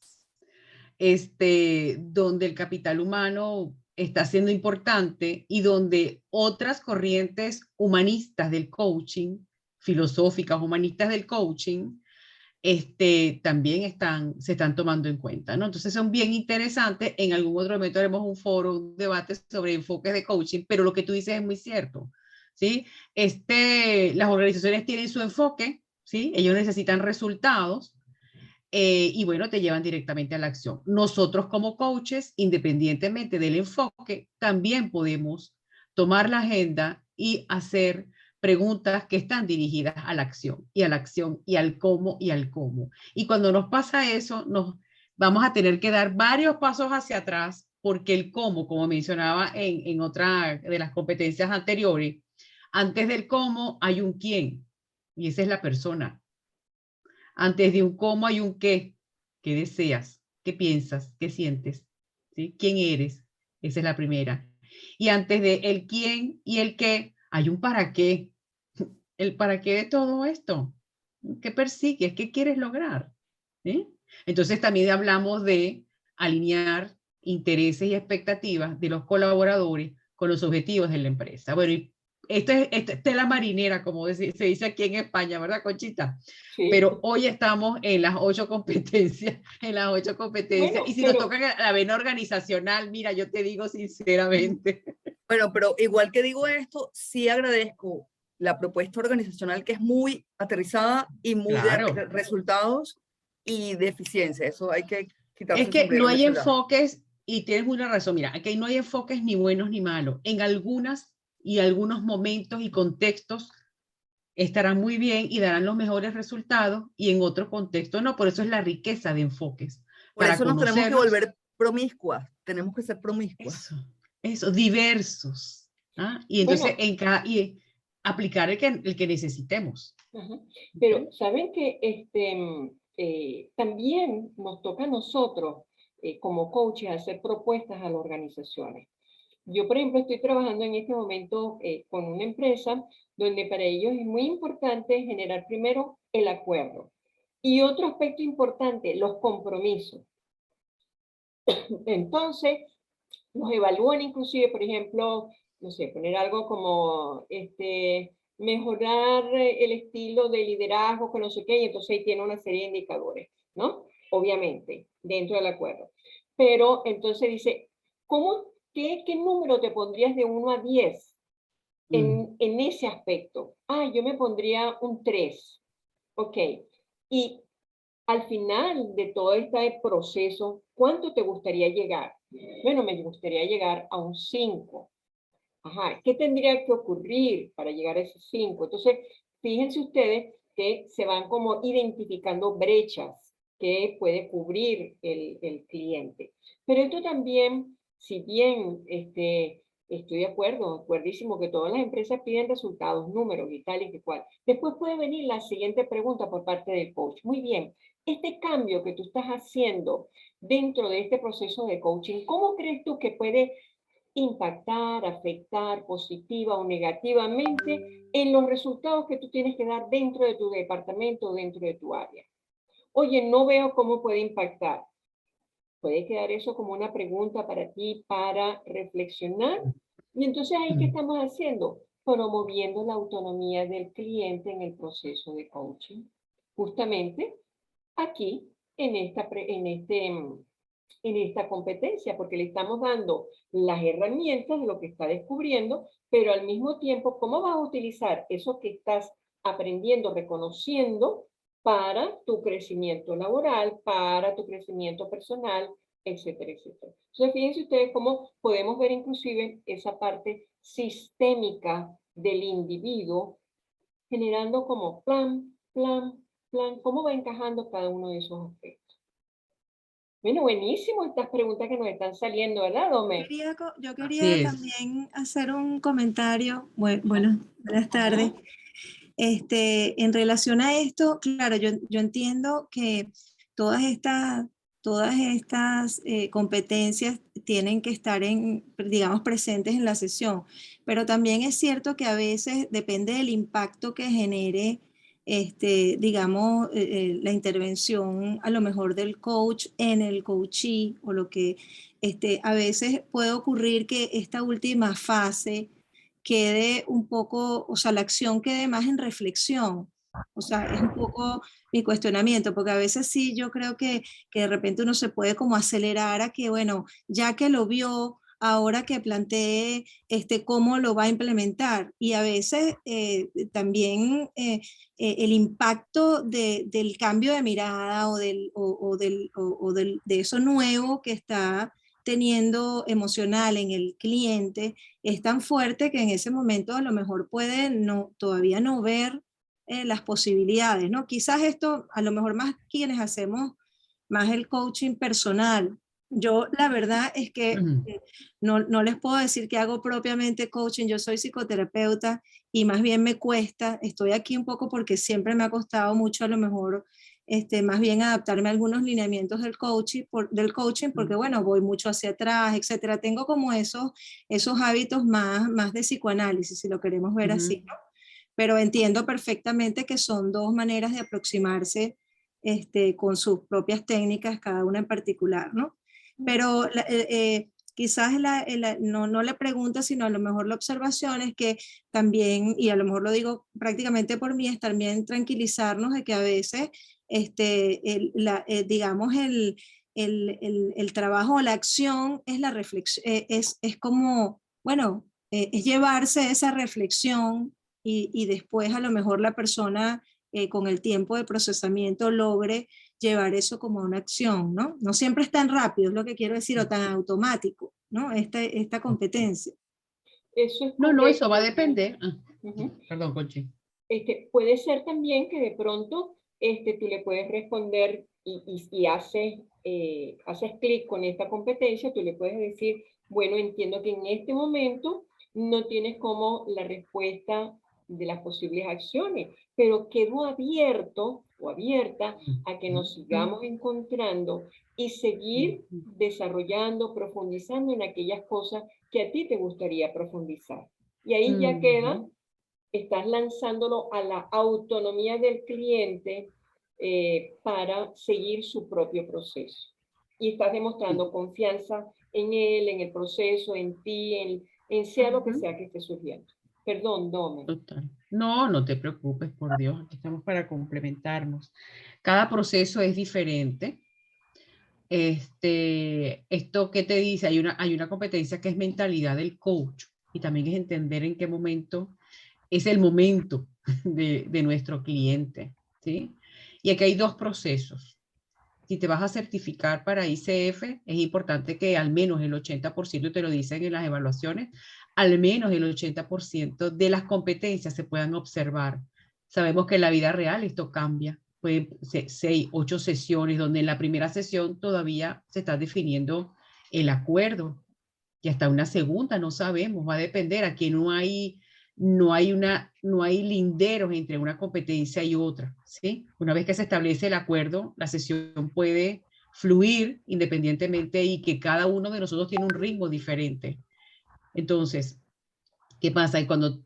donde el capital humano está siendo importante y donde otras corrientes humanistas del coaching, filosóficas humanistas del coaching, también se están tomando en cuenta, ¿no? Entonces son bien interesantes. En algún otro momento haremos un foro, un debate sobre enfoques de coaching, pero lo que tú dices es muy cierto, ¿sí? Las organizaciones tienen su enfoque, ¿sí? Ellos necesitan resultados y bueno, te llevan directamente a la acción. Nosotros como coaches, independientemente del enfoque, también podemos tomar la agenda y hacer preguntas que están dirigidas a la acción y a la acción y al cómo y al cómo. Y cuando nos pasa eso, nos vamos a tener que dar varios pasos hacia atrás porque el cómo, como mencionaba en otra de las competencias anteriores, antes del cómo hay un quién y esa es la persona. Antes de un cómo hay un qué. ¿Qué deseas? ¿Qué piensas? ¿Qué sientes? ¿Sí? ¿Quién eres? Esa es la primera. Y antes de el quién y el qué, hay un para qué. El para qué de todo esto. ¿Qué persigues? ¿Qué quieres lograr? ¿Sí? Entonces también hablamos de alinear intereses y expectativas de los colaboradores con los objetivos de la empresa. Bueno, y esta es la marinera, como se dice aquí en España, ¿verdad, Conchita? Sí. Pero hoy estamos en las 8 competencias, bueno, y si nos toca la vena organizacional, mira, yo te digo sinceramente. Bueno, pero igual que digo esto, sí agradezco la propuesta organizacional que es muy aterrizada y muy de resultados y de eficiencia. Eso hay que quitarse. Es que no hay enfoques, y tienes una razón, mira, aquí no hay enfoques ni buenos ni malos. En algunos momentos y contextos estarán muy bien y darán los mejores resultados y en otros contextos no. Por eso es la riqueza de enfoques. Por eso nos tenemos que volver promiscuas. Tenemos que ser promiscuas. Eso diversos. ¿Ah? Y entonces bueno, aplicar el que necesitemos. Pero saben que también nos toca a nosotros como coaches hacer propuestas a las organizaciones. Yo, por ejemplo, estoy trabajando en este momento con una empresa donde para ellos es muy importante generar primero el acuerdo. Y otro aspecto importante, los compromisos. Entonces, nos evalúan inclusive, por ejemplo, no sé, poner algo como mejorar el estilo de liderazgo, que no sé qué, y entonces ahí tiene una serie de indicadores, ¿no? Obviamente, dentro del acuerdo. Pero entonces dice, ¿qué número te pondrías de 1 a 10 en ese aspecto? Ah, yo me pondría un 3. Ok. Y al final de todo este proceso, ¿cuánto te gustaría llegar? Bueno, me gustaría llegar a un 5. Ajá, ¿qué tendría que ocurrir para llegar a ese 5? Entonces, fíjense ustedes que se van como identificando brechas que puede cubrir el cliente. Pero esto también, si bien estoy de acuerdísimo que todas las empresas piden resultados, números y tal y que cual. Después puede venir la siguiente pregunta por parte del coach. Muy bien, este cambio que tú estás haciendo dentro de este proceso de coaching, ¿cómo crees tú que puede impactar, afectar positiva o negativamente en los resultados que tú tienes que dar dentro de tu departamento o dentro de tu área? Oye, no veo cómo puede impactar. Puede quedar eso como una pregunta para ti, para reflexionar. Y entonces ahí, ¿qué estamos haciendo? Promoviendo la autonomía del cliente en el proceso de coaching. Justamente aquí, en esta competencia, porque le estamos dando las herramientas de lo que está descubriendo, pero al mismo tiempo, ¿cómo vas a utilizar eso que estás aprendiendo, reconociendo, para tu crecimiento laboral, para tu crecimiento personal, etcétera, etcétera? Entonces, fíjense ustedes cómo podemos ver inclusive esa parte sistémica del individuo, generando como plan, cómo va encajando cada uno de esos aspectos. Bueno, buenísimo estas preguntas que nos están saliendo, ¿verdad, Dome? Yo quería también hacer un comentario. Buenas tardes. En relación a esto, claro, yo entiendo que todas estas, competencias tienen que estar digamos, presentes en la sesión, pero también es cierto que a veces depende del impacto que genere, digamos, la intervención a lo mejor del coach en el coachee, o lo que, a veces puede ocurrir que esta última fase quede un poco, o sea, la acción quede más en reflexión. O sea, es un poco mi cuestionamiento, porque a veces sí yo creo que de repente uno se puede como acelerar a que, bueno, ya que lo vio, ahora que plantee cómo lo va a implementar. Y a veces también el impacto del cambio de mirada de eso nuevo que está teniendo emocional en el cliente es tan fuerte que en ese momento a lo mejor puede todavía no ver las posibilidades, ¿no? Quizás esto, a lo mejor más quienes hacemos más el coaching personal. Yo la verdad es que no les puedo decir que hago propiamente coaching, yo soy psicoterapeuta y más bien me cuesta, estoy aquí un poco porque siempre me ha costado mucho a lo mejor más bien adaptarme a algunos lineamientos del coaching, porque bueno, voy mucho hacia atrás, etcétera. Tengo como esos hábitos más de psicoanálisis, si lo queremos ver así, ¿no? Pero entiendo perfectamente que son dos maneras de aproximarse con sus propias técnicas, cada una en particular, ¿no? Pero quizás no la pregunta, sino a lo mejor la observación es que también, y a lo mejor lo digo prácticamente por mí, es también tranquilizarnos de que a veces, digamos, el trabajo, la acción es la reflexión, es como, bueno, es llevarse esa reflexión y después a lo mejor la persona con el tiempo de procesamiento logre llevar eso como una acción, ¿no? No siempre es tan rápido, es lo que quiero decir, o tan automático, ¿no? Esta competencia. Eso es No, eso va a correcto. depender. Perdón, Conchi. Puede ser también que de pronto tú le puedes responder y haces clic con esta competencia, tú le puedes decir, bueno, entiendo que en este momento no tienes como la respuesta de las posibles acciones, pero quedo abierto o abierta a que nos sigamos encontrando y seguir desarrollando, profundizando en aquellas cosas que a ti te gustaría profundizar. Y ahí ya queda, estás lanzándolo a la autonomía del cliente para seguir su propio proceso. Y estás demostrando confianza en él, en el proceso, en ti, en sea lo que sea que esté surgiendo. Perdón, Dome. Total. No, no te preocupes, por Dios, aquí estamos para complementarnos. Cada proceso es diferente. Esto que te dice, hay una competencia que es mentalidad del coach y también es entender en qué momento es el momento de nuestro cliente, ¿sí? Y aquí hay dos procesos. Si te vas a certificar para ICF, es importante que al menos el 80%, te lo dicen en las evaluaciones, al menos el 80% de las competencias se puedan observar. Sabemos que en la vida real esto cambia. Pueden ser 6, 8 sesiones, donde en la primera sesión todavía se está definiendo el acuerdo. Y hasta una segunda no sabemos, va a depender. Aquí no hay linderos entre una competencia y otra, ¿sí? Una vez que se establece el acuerdo, la sesión puede fluir independientemente y que cada uno de nosotros tiene un ritmo diferente. Entonces, ¿qué pasa? Y cuando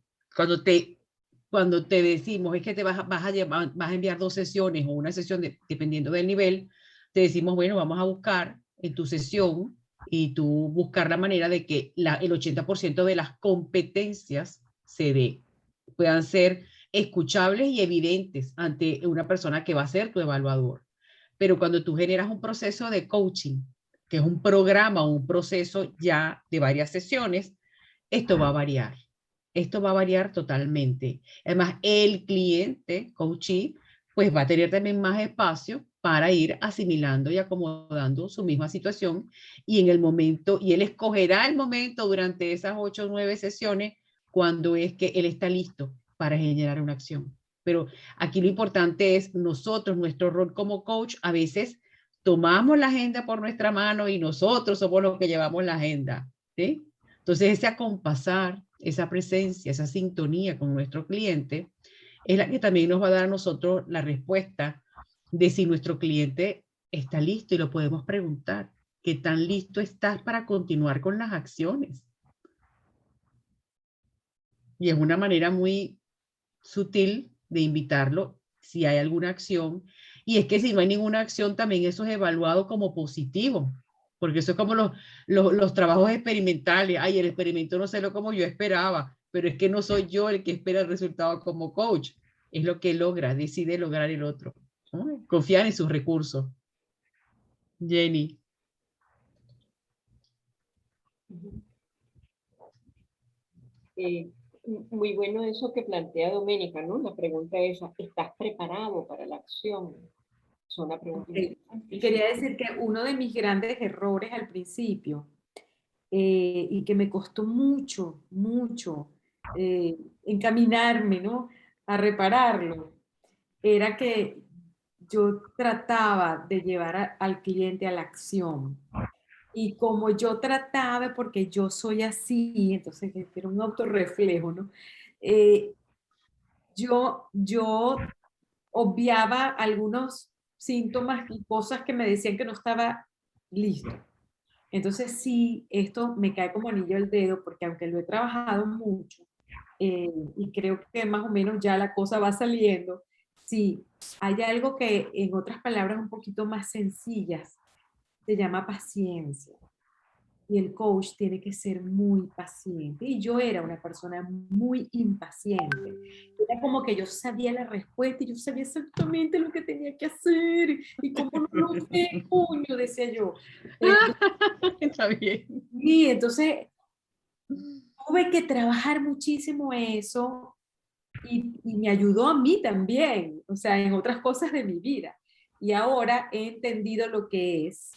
te decimos es que vas a enviar 2 sesiones o una sesión, dependiendo del nivel, te decimos, bueno, vamos a buscar en tu sesión y tú buscar la manera de que el 80% de las competencias puedan ser escuchables y evidentes ante una persona que va a ser tu evaluador. Pero cuando tú generas un proceso de coaching, que es un programa o un proceso ya de varias sesiones, esto va a variar. Esto va a variar totalmente. Además, el cliente, coachee, pues va a tener también más espacio para ir asimilando y acomodando su misma situación y en el momento, y él escogerá el momento durante esas 8 o 9 sesiones cuando es que él está listo para generar una acción. Pero aquí lo importante es nosotros, nuestro rol como coach, a veces tomamos la agenda por nuestra mano y nosotros somos los que llevamos la agenda, ¿sí? Entonces ese acompasar, esa presencia, esa sintonía con nuestro cliente es la que también nos va a dar a nosotros la respuesta de si nuestro cliente está listo, y lo podemos preguntar. ¿Qué tan listo estás para continuar con las acciones? Y es una manera muy sutil de invitarlo si hay alguna acción. Y es que si no hay ninguna acción, también eso es evaluado como positivo, porque eso es como los trabajos experimentales. Ay, el experimento no salió como yo esperaba, pero es que no soy yo el que espera el resultado como coach. Es lo que logra, decide lograr el otro, ¿no? Confiar en sus recursos. Jenny. Muy bueno eso que plantea Doménica, ¿no? La pregunta es, ¿estás preparado para la acción? Es una pregunta Y quería decir que uno de mis grandes errores al principio, y que me costó mucho, mucho encaminarme, ¿no?, a repararlo, era que yo trataba de llevar al cliente a la acción. Y como yo trataba, porque yo soy así, entonces era un autorreflejo, ¿no? Yo obviaba algunos síntomas y cosas que me decían que no estaba listo. Entonces sí, esto me cae como anillo al dedo, porque aunque lo he trabajado mucho, y creo que más o menos ya la cosa va saliendo, sí, hay algo que en otras palabras un poquito más sencillas se llama paciencia. Y el coach tiene que ser muy paciente. Y yo era una persona muy impaciente. Era como que yo sabía la respuesta y yo sabía exactamente lo que tenía que hacer. Y como no lo sé, coño, decía yo. Está bien. Y entonces tuve que trabajar muchísimo eso y me ayudó a mí también, o sea, en otras cosas de mi vida. Y ahora he entendido lo que es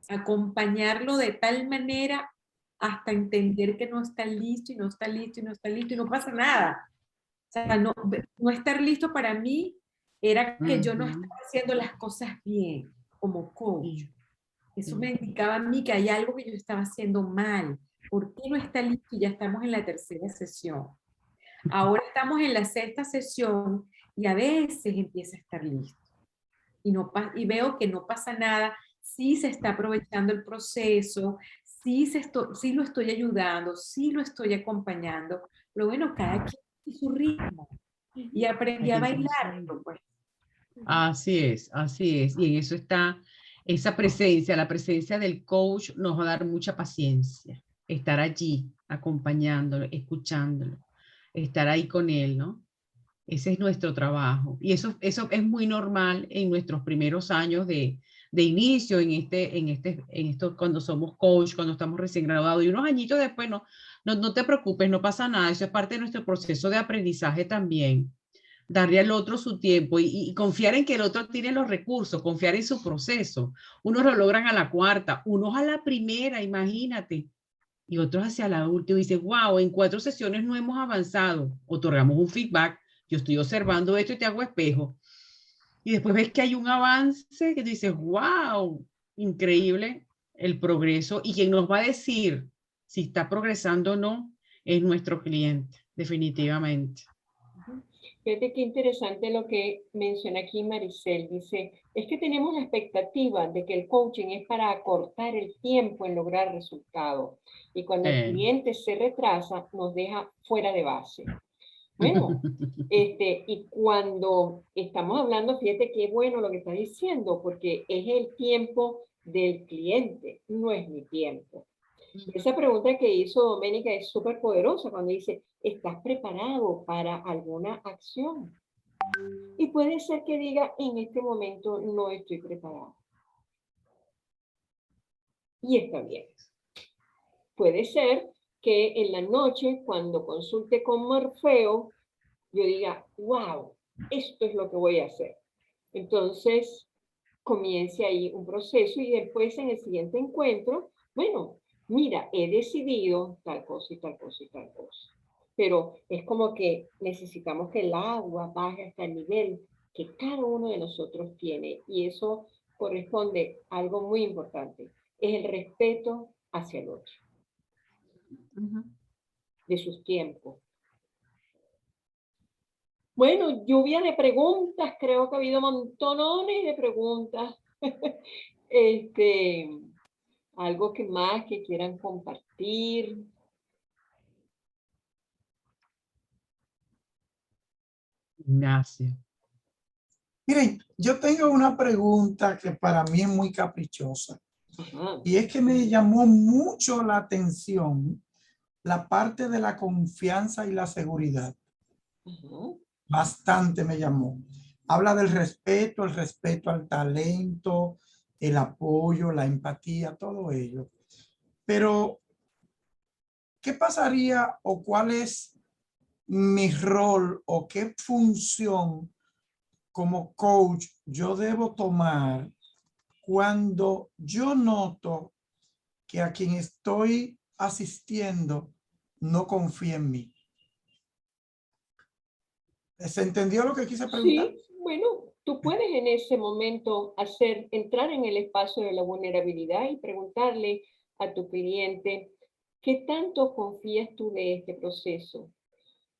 acompañarlo de tal manera hasta entender que no está listo y no está listo y no está listo y no pasa nada. O sea, no estar listo para mí era que yo no estaba haciendo las cosas bien como coach. Eso me indicaba a mí que hay algo que yo estaba haciendo mal. ¿Por qué no está listo? Y ya estamos en la tercera sesión. Ahora estamos en la sexta sesión y a veces empieza a estar listo. Y veo que no pasa nada, sí se está aprovechando el proceso, sí lo estoy ayudando, sí lo estoy acompañando, pero bueno, cada quien tiene su ritmo. Y aprendí a bailarlo, pues. Así es, así es. Y en eso está esa presencia, la presencia del coach nos va a dar mucha paciencia. Estar allí, acompañándolo, escuchándolo, estar ahí con él, ¿no? Ese es nuestro trabajo. Y eso es muy normal en nuestros primeros años de inicio en esto, cuando somos coach, cuando estamos recién graduados. Y unos añitos después, no te preocupes, no pasa nada. Eso es parte de nuestro proceso de aprendizaje también. Darle al otro su tiempo y confiar en que el otro tiene los recursos, confiar en su proceso. Unos lo logran a la cuarta, unos a la primera, imagínate, y otros hacia la última. Y dices, wow, en 4 sesiones no hemos avanzado. Otorgamos un feedback. Yo estoy observando esto y te hago espejo. Y después ves que hay un avance que dices, wow, increíble el progreso. Y quien nos va a decir si está progresando o no es nuestro cliente, definitivamente. Fíjate qué interesante lo que menciona aquí Maricel. Dice, es que tenemos la expectativa de que el coaching es para acortar el tiempo en lograr resultados. Y cuando el cliente se retrasa, nos deja fuera de base. Bueno, y cuando estamos hablando, fíjate qué bueno lo que está diciendo, porque es el tiempo del cliente, no es mi tiempo. Esa pregunta que hizo Doménica es súper poderosa cuando dice, ¿estás preparado para alguna acción? Y puede ser que diga, en este momento no estoy preparado. Y está bien. Puede ser que en la noche, cuando consulte con Morfeo, yo diga, wow, esto es lo que voy a hacer. Entonces, comience ahí un proceso y después en el siguiente encuentro, bueno, mira, he decidido tal cosa y tal cosa y tal cosa. Pero es como que necesitamos que el agua baje hasta el nivel que cada uno de nosotros tiene. Y eso corresponde a algo muy importante. Es el respeto hacia el otro. De sus tiempos. Bueno, lluvia de preguntas, creo que ha habido montones de preguntas. Algo que más que quieran compartir. Ignacio. Miren, yo tengo una pregunta que para mí es muy caprichosa. Ajá. Y es que me llamó mucho la atención la parte de la confianza y la seguridad. Ajá. Bastante me llamó. Habla del respeto, el respeto al talento, el apoyo, la empatía, todo ello. Pero, ¿qué pasaría o cuál es mi rol o qué función como coach yo debo tomar cuando yo noto que a quien estoy asistiendo no confía en mí? ¿Se entendió lo que quise preguntar? Sí, bueno, tú puedes en ese momento entrar en el espacio de la vulnerabilidad y preguntarle a tu cliente, ¿qué tanto confías tú de este proceso?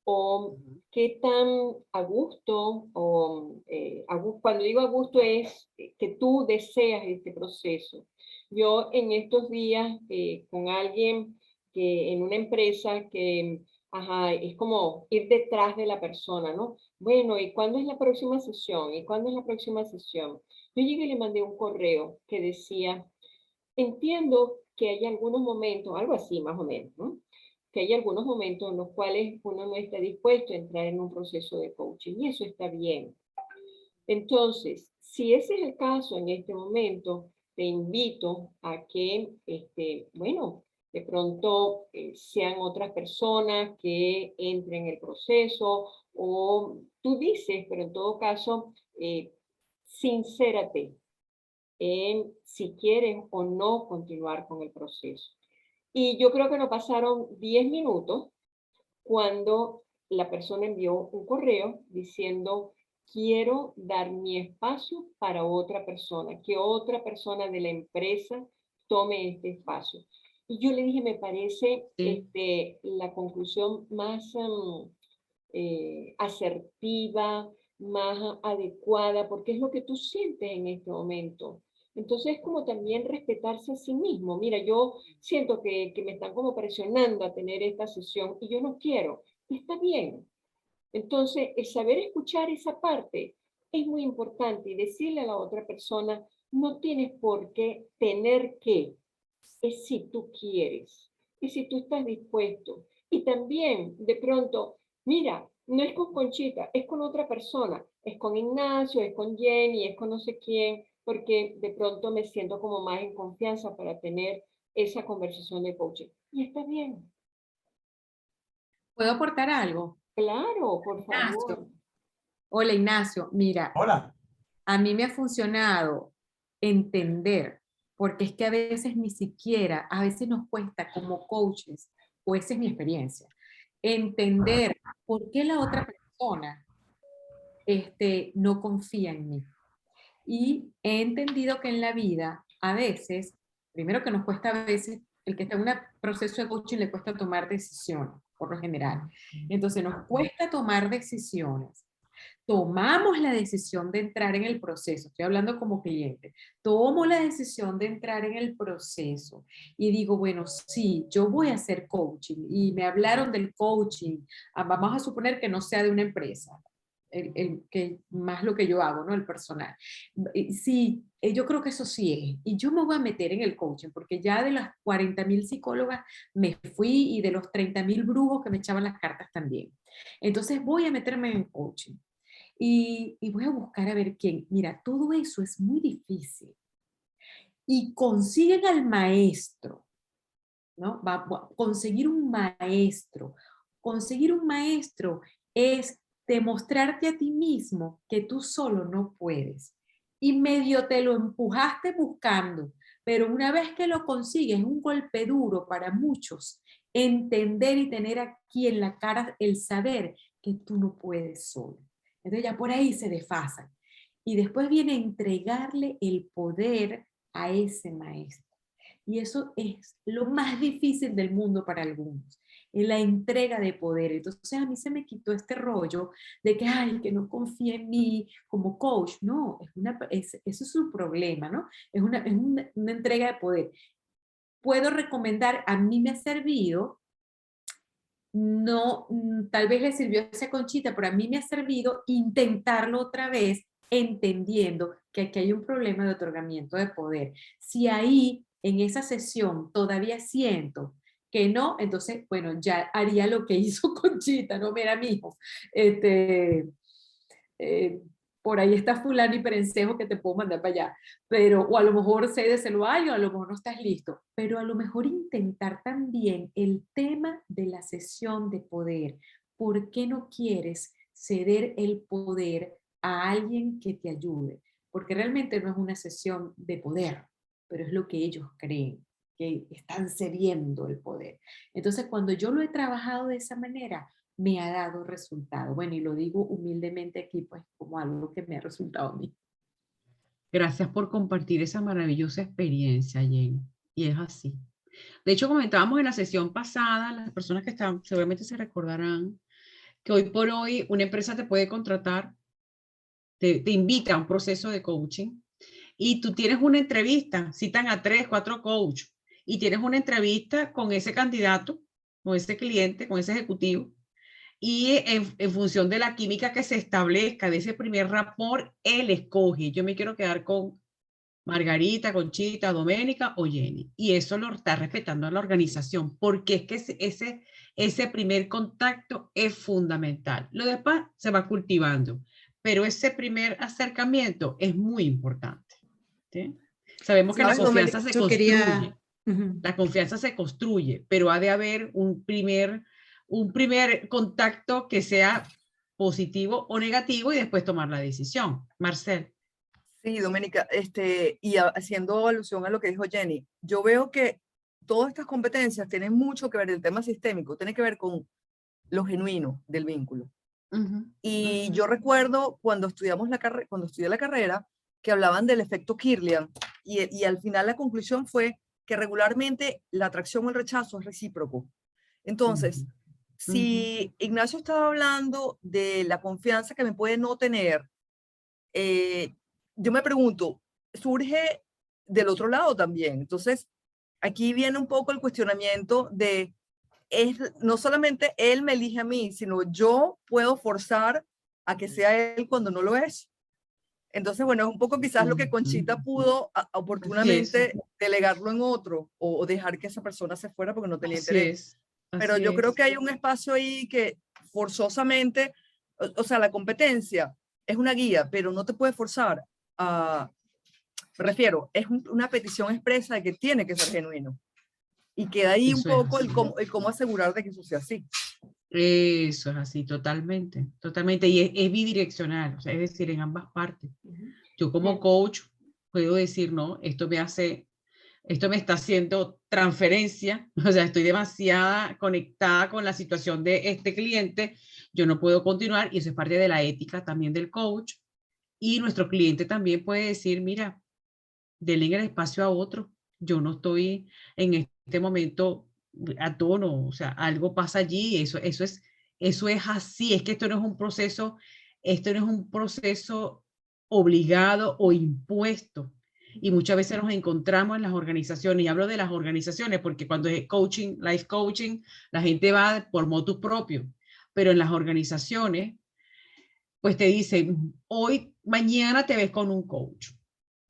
O qué tan a gusto, cuando digo a gusto es que tú deseas este proceso. Yo en estos días con alguien que en una empresa que es como ir detrás de la persona, ¿no? Bueno, ¿y cuándo es la próxima sesión? ¿Y cuándo es la próxima sesión? Yo llegué y le mandé un correo que decía, entiendo que hay algunos momentos, algo así más o menos, ¿no? Que hay algunos momentos en los cuales uno no está dispuesto a entrar en un proceso de coaching y eso está bien. Entonces, si ese es el caso en este momento, te invito a que, bueno, de pronto sean otras personas que entren en el proceso o tú dices, pero en todo caso, sincérate en si quieres o no continuar con el proceso. Y yo creo que no pasaron 10 minutos cuando la persona envió un correo diciendo, quiero dar mi espacio para otra persona, que otra persona de la empresa tome este espacio. Y yo le dije, me parece la conclusión más asertiva, más adecuada, porque es lo que tú sientes en este momento. Entonces, es como también respetarse a sí mismo. Mira, yo siento que me están como presionando a tener esta sesión y yo no quiero. Está bien. Entonces, el saber escuchar esa parte es muy importante y decirle a la otra persona, no tienes por qué tener que, es si tú quieres, y si tú estás dispuesto. Y también, de pronto, mira, no es con Conchita, es con otra persona, es con Ignacio, es con Jenny, es con no sé quién, porque de pronto me siento como más en confianza para tener esa conversación de coaching. Y está bien. ¿Puedo aportar algo? Claro, por Ignacio. favor. Hola, Ignacio. Mira, Hola. a mí me ha funcionado entender, porque es que a veces ni siquiera, a veces nos cuesta como coaches, o esa es mi experiencia, entender por qué la otra persona no confía en mí. Y he entendido que en la vida, a veces, primero que nos cuesta a veces, el que está en un proceso de coaching le cuesta tomar decisiones, por lo general. Entonces nos cuesta tomar decisiones. Tomamos la decisión de entrar en el proceso, estoy hablando como cliente, tomo la decisión de entrar en el proceso y digo, bueno, sí, yo voy a hacer coaching y me hablaron del coaching, vamos a suponer que no sea de una empresa, que más lo que yo hago, ¿no? El personal. Sí, yo creo que eso sí es. Y yo me voy a meter en el coaching, porque ya de las 40.000 psicólogas me fui y de los 30.000 brujos que me echaban las cartas también. Entonces voy a meterme en coaching. Y voy a buscar a ver quién. Mira, todo eso es muy difícil. Y consiguen al maestro, ¿no? Conseguir un maestro. Conseguir un maestro es demostrarte a ti mismo que tú solo no puedes. Y medio te lo empujaste buscando, pero una vez que lo consigues, es un golpe duro para muchos entender y tener aquí en la cara el saber que tú no puedes solo. Entonces ya por ahí se desfasan. Y después viene entregarle el poder a ese maestro. Y eso es lo más difícil del mundo para algunos. en la entrega de poder. Entonces a mí se me quitó este rollo de que, ay, que no confíe en mí como coach. No, eso es su problema, ¿no? Es una entrega de poder. Puedo recomendar, a mí me ha servido, no, tal vez le sirvió a esa Conchita, pero a mí me ha servido intentarlo otra vez, entendiendo que aquí hay un problema de otorgamiento de poder. Si ahí, en esa sesión, todavía siento que no, entonces, bueno, ya haría lo que hizo Conchita, no, mira, mijo, por ahí está fulano y perencejo que te puedo mandar para allá, pero, o a lo mejor cédeselo a alguien, o a lo mejor no estás listo, pero a lo mejor intentar también el tema de la cesión de poder. ¿Por qué no quieres ceder el poder a alguien que te ayude? Porque realmente no es una cesión de poder, pero es lo que ellos creen, que están cediendo el poder. Entonces, cuando yo lo he trabajado de esa manera, me ha dado resultado. Bueno, y lo digo humildemente aquí, pues como algo que me ha resultado a mí. Gracias por compartir esa maravillosa experiencia, Jenny. Y es así. De hecho, comentábamos en la sesión pasada, las personas que están, seguramente se recordarán, que hoy por hoy una empresa te puede contratar, te invita a un proceso de coaching y tú tienes una entrevista, citan a 3, 4 coaches y tienes una entrevista con ese candidato, con ese cliente, con ese ejecutivo. Y en función de la química que se establezca, de ese primer rapport, él escoge, yo me quiero quedar con Margarita, Conchita, Doménica o Jenny. Y eso lo está respetando la organización, porque es que ese primer contacto es fundamental. Lo demás se va cultivando, pero ese primer acercamiento es muy importante, ¿sí? Sabemos que la confianza se construye. La confianza se construye, pero ha de haber un primer contacto que sea positivo o negativo y después tomar la decisión. Marcel. Sí, Doménica, y haciendo alusión a lo que dijo Jenny, yo veo que todas estas competencias tienen mucho que ver, el tema sistémico, tiene que ver con lo genuino del vínculo. Y yo recuerdo cuando cuando estudié la carrera, que hablaban del efecto Kirlian, y al final la conclusión fue que regularmente la atracción o el rechazo es recíproco. Entonces, si Ignacio estaba hablando de la confianza que me puede no tener, yo me pregunto, surge del otro lado también. Entonces, aquí viene un poco el cuestionamiento de, no solamente él me elige a mí, sino yo puedo forzar a que sea él cuando no lo es. Entonces, bueno, es un poco quizás lo que Conchita pudo oportunamente delegarlo en otro o dejar que esa persona se fuera porque no tenía interés. Pero yo creo que hay un espacio ahí que forzosamente, o sea, la competencia es una guía, pero no te puede forzar a, me refiero, es una petición expresa de que tiene que ser genuino. Y queda ahí un poco el cómo asegurar de que eso sea así. Eso es así, totalmente, totalmente. Y es bidireccional, o sea, es decir, en ambas partes. Yo como coach puedo decir, no, esto me está haciendo transferencia, o sea, estoy demasiado conectada con la situación de este cliente, yo no puedo continuar, y eso es parte de la ética también del coach. Y nuestro cliente también puede decir, mira, denle el espacio a otro, yo no estoy en este momento a tono, o sea, algo pasa allí, eso es así, es que esto no es un proceso obligado o impuesto. Y muchas veces nos encontramos en las organizaciones, y hablo de las organizaciones porque cuando es coaching, life coaching, la gente va por motus propio, pero en las organizaciones, pues te dicen, mañana te ves con un coach.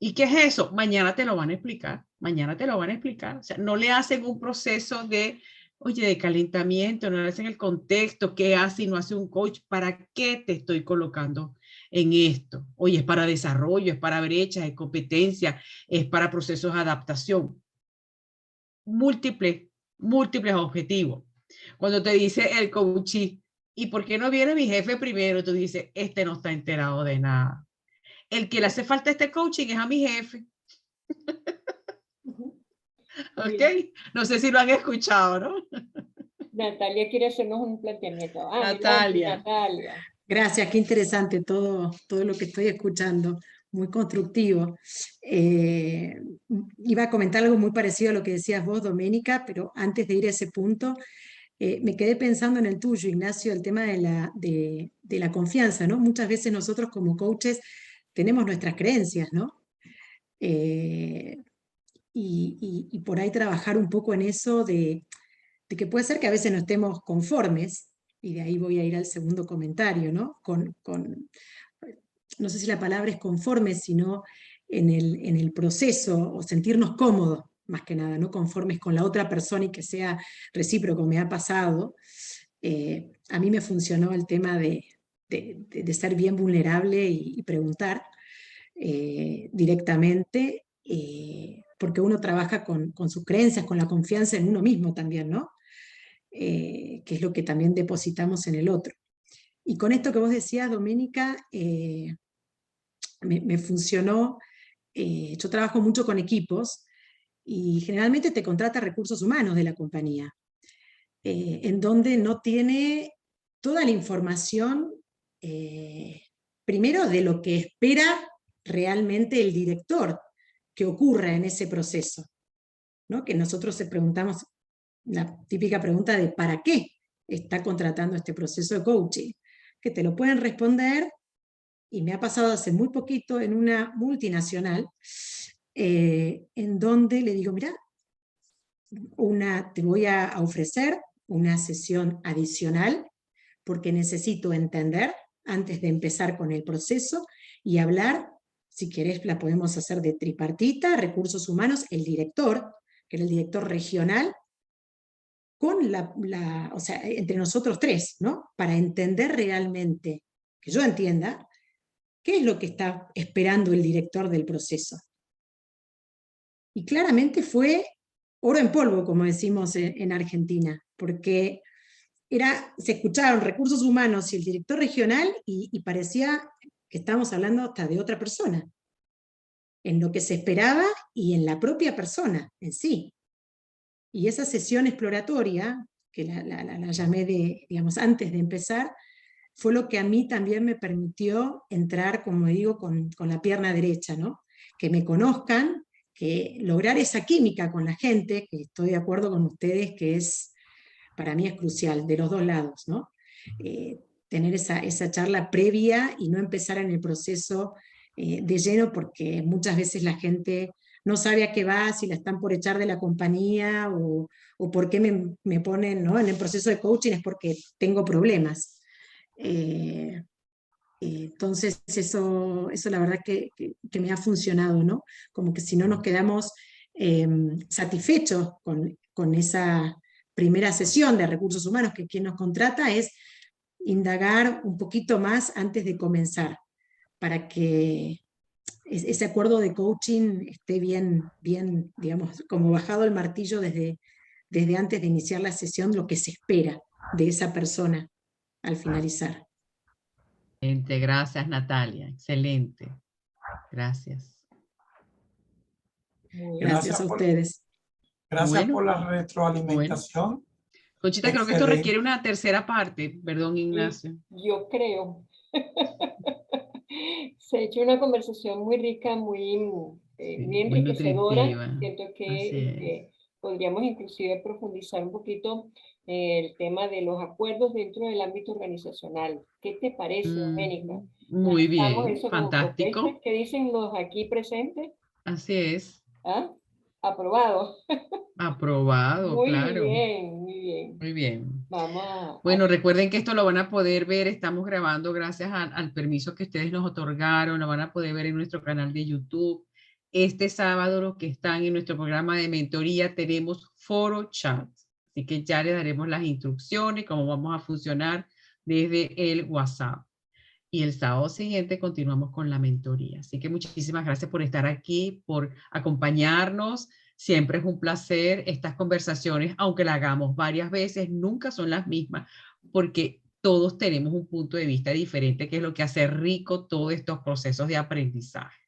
¿Y qué es eso? Mañana te lo van a explicar, mañana te lo van a explicar. O sea, no le hacen un proceso de, oye, de calentamiento, no le hacen el contexto, qué hace y no hace un coach, ¿para qué te estoy colocando en esto? Oye, es para desarrollo, es para brechas, es competencia, es para procesos de adaptación. Múltiples objetivos. Cuando te dice el coachee, ¿y por qué no viene mi jefe primero? Tú dices, este no está enterado de nada. El que le hace falta este coaching es a mi jefe. ¿Ok? No sé si lo han escuchado, ¿no? Natalia quiere hacernos un planteamiento. Natalia. Gracias, qué interesante todo lo que estoy escuchando, muy constructivo. Iba a comentar algo muy parecido a lo que decías vos, Doménica, pero antes de ir a ese punto, Me quedé pensando en el tuyo, Ignacio, el tema de la confianza, ¿no? Muchas veces nosotros como coaches tenemos nuestras creencias, ¿no? Y por ahí trabajar un poco en eso de que puede ser que a veces no estemos conformes, y de ahí voy a ir al segundo comentario, ¿no? No sé si la palabra es conforme, sino en el proceso, o sentirnos cómodos, más que nada, no conformes con la otra persona y que sea recíproco. Me ha pasado. A mí me funcionó el tema de ser bien vulnerable y preguntar directamente, porque uno trabaja con sus creencias, con la confianza en uno mismo también, ¿no? Que es lo que también depositamos en el otro. Y con esto que vos decías, Doménica, me funcionó. Yo trabajo mucho con equipos y generalmente te contrata recursos humanos de la compañía, en donde no tiene toda la información, primero de lo que espera realmente el director que ocurra en ese proceso, ¿no? Que nosotros se preguntamos la típica pregunta de ¿para qué está contratando este proceso de coaching? Que te lo pueden responder, y me ha pasado hace muy poquito en una multinacional, en donde le digo, mira, te voy a ofrecer una sesión adicional porque necesito entender antes de empezar con el proceso y hablar, si querés la podemos hacer de tripartita, recursos humanos, el director, que era el director regional, con o sea, entre nosotros tres, ¿no? Para entender realmente, que yo entienda, qué es lo que está esperando el director del proceso. Y claramente fue oro en polvo, como decimos en Argentina, porque se escucharon recursos humanos y el director regional y parecía que estábamos hablando hasta de otra persona, en lo que se esperaba y en la propia persona en sí. Y esa sesión exploratoria, que la llamé digamos, antes de empezar, fue lo que a mí también me permitió entrar, como digo, con la pierna derecha, ¿no? Que me conozcan, que lograr esa química con la gente, que estoy de acuerdo con ustedes, que para mí es crucial, de los dos lados, ¿no? Tener esa charla previa y no empezar en el proceso de lleno, porque muchas veces la gente no sabe a qué va, si la están por echar de la compañía, o por qué me ponen, ¿no? En el proceso de coaching es porque tengo problemas. Entonces eso la verdad que me ha funcionado, ¿no? Como que si no nos quedamos satisfechos con esa primera sesión de recursos humanos, que quien nos contrata, es indagar un poquito más antes de comenzar, para que ese acuerdo de coaching esté bien, digamos, como bajado el martillo desde antes de iniciar la sesión, lo que se espera de esa persona al finalizar. Excelente, gracias Natalia, excelente. Gracias. Gracias a ustedes. Gracias Bueno, por la retroalimentación. Conchita, creo que esto requiere una tercera parte. Perdón, Ignacio. Yo creo. Se ha hecho una conversación muy rica, muy enriquecedora. Nutritiva. Siento que podríamos inclusive profundizar un poquito el tema de los acuerdos dentro del ámbito organizacional. ¿Qué te parece, Doménica? Muy bien, Eso fantástico. como ¿qué dicen los aquí presentes? Así es. ¿Ah? Aprobado. Aprobado, Muy claro. bien, muy bien. Muy bien. Vamos Bueno, recuerden que esto lo van a poder ver, estamos grabando gracias al permiso que ustedes nos otorgaron, lo van a poder ver en nuestro canal de YouTube. Este sábado, los que están en nuestro programa de mentoría, tenemos foro chat, así que ya les daremos las instrucciones, cómo vamos a funcionar desde el WhatsApp. Y el sábado siguiente continuamos con la mentoría. Así que muchísimas gracias por estar aquí, por acompañarnos. Siempre es un placer estas conversaciones, aunque la hagamos varias veces, nunca son las mismas, porque todos tenemos un punto de vista diferente, que es lo que hace rico todos estos procesos de aprendizaje.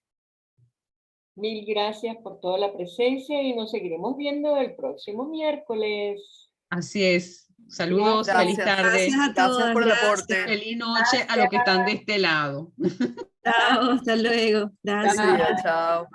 Mil gracias por toda la presencia y nos seguiremos viendo el próximo miércoles. Así es. Saludos, Gracias. feliz tarde. Gracias a todos. Gracias por el aporte. Feliz noche a los que están de este lado. Chao, hasta luego. Gracias. Buen día, chao.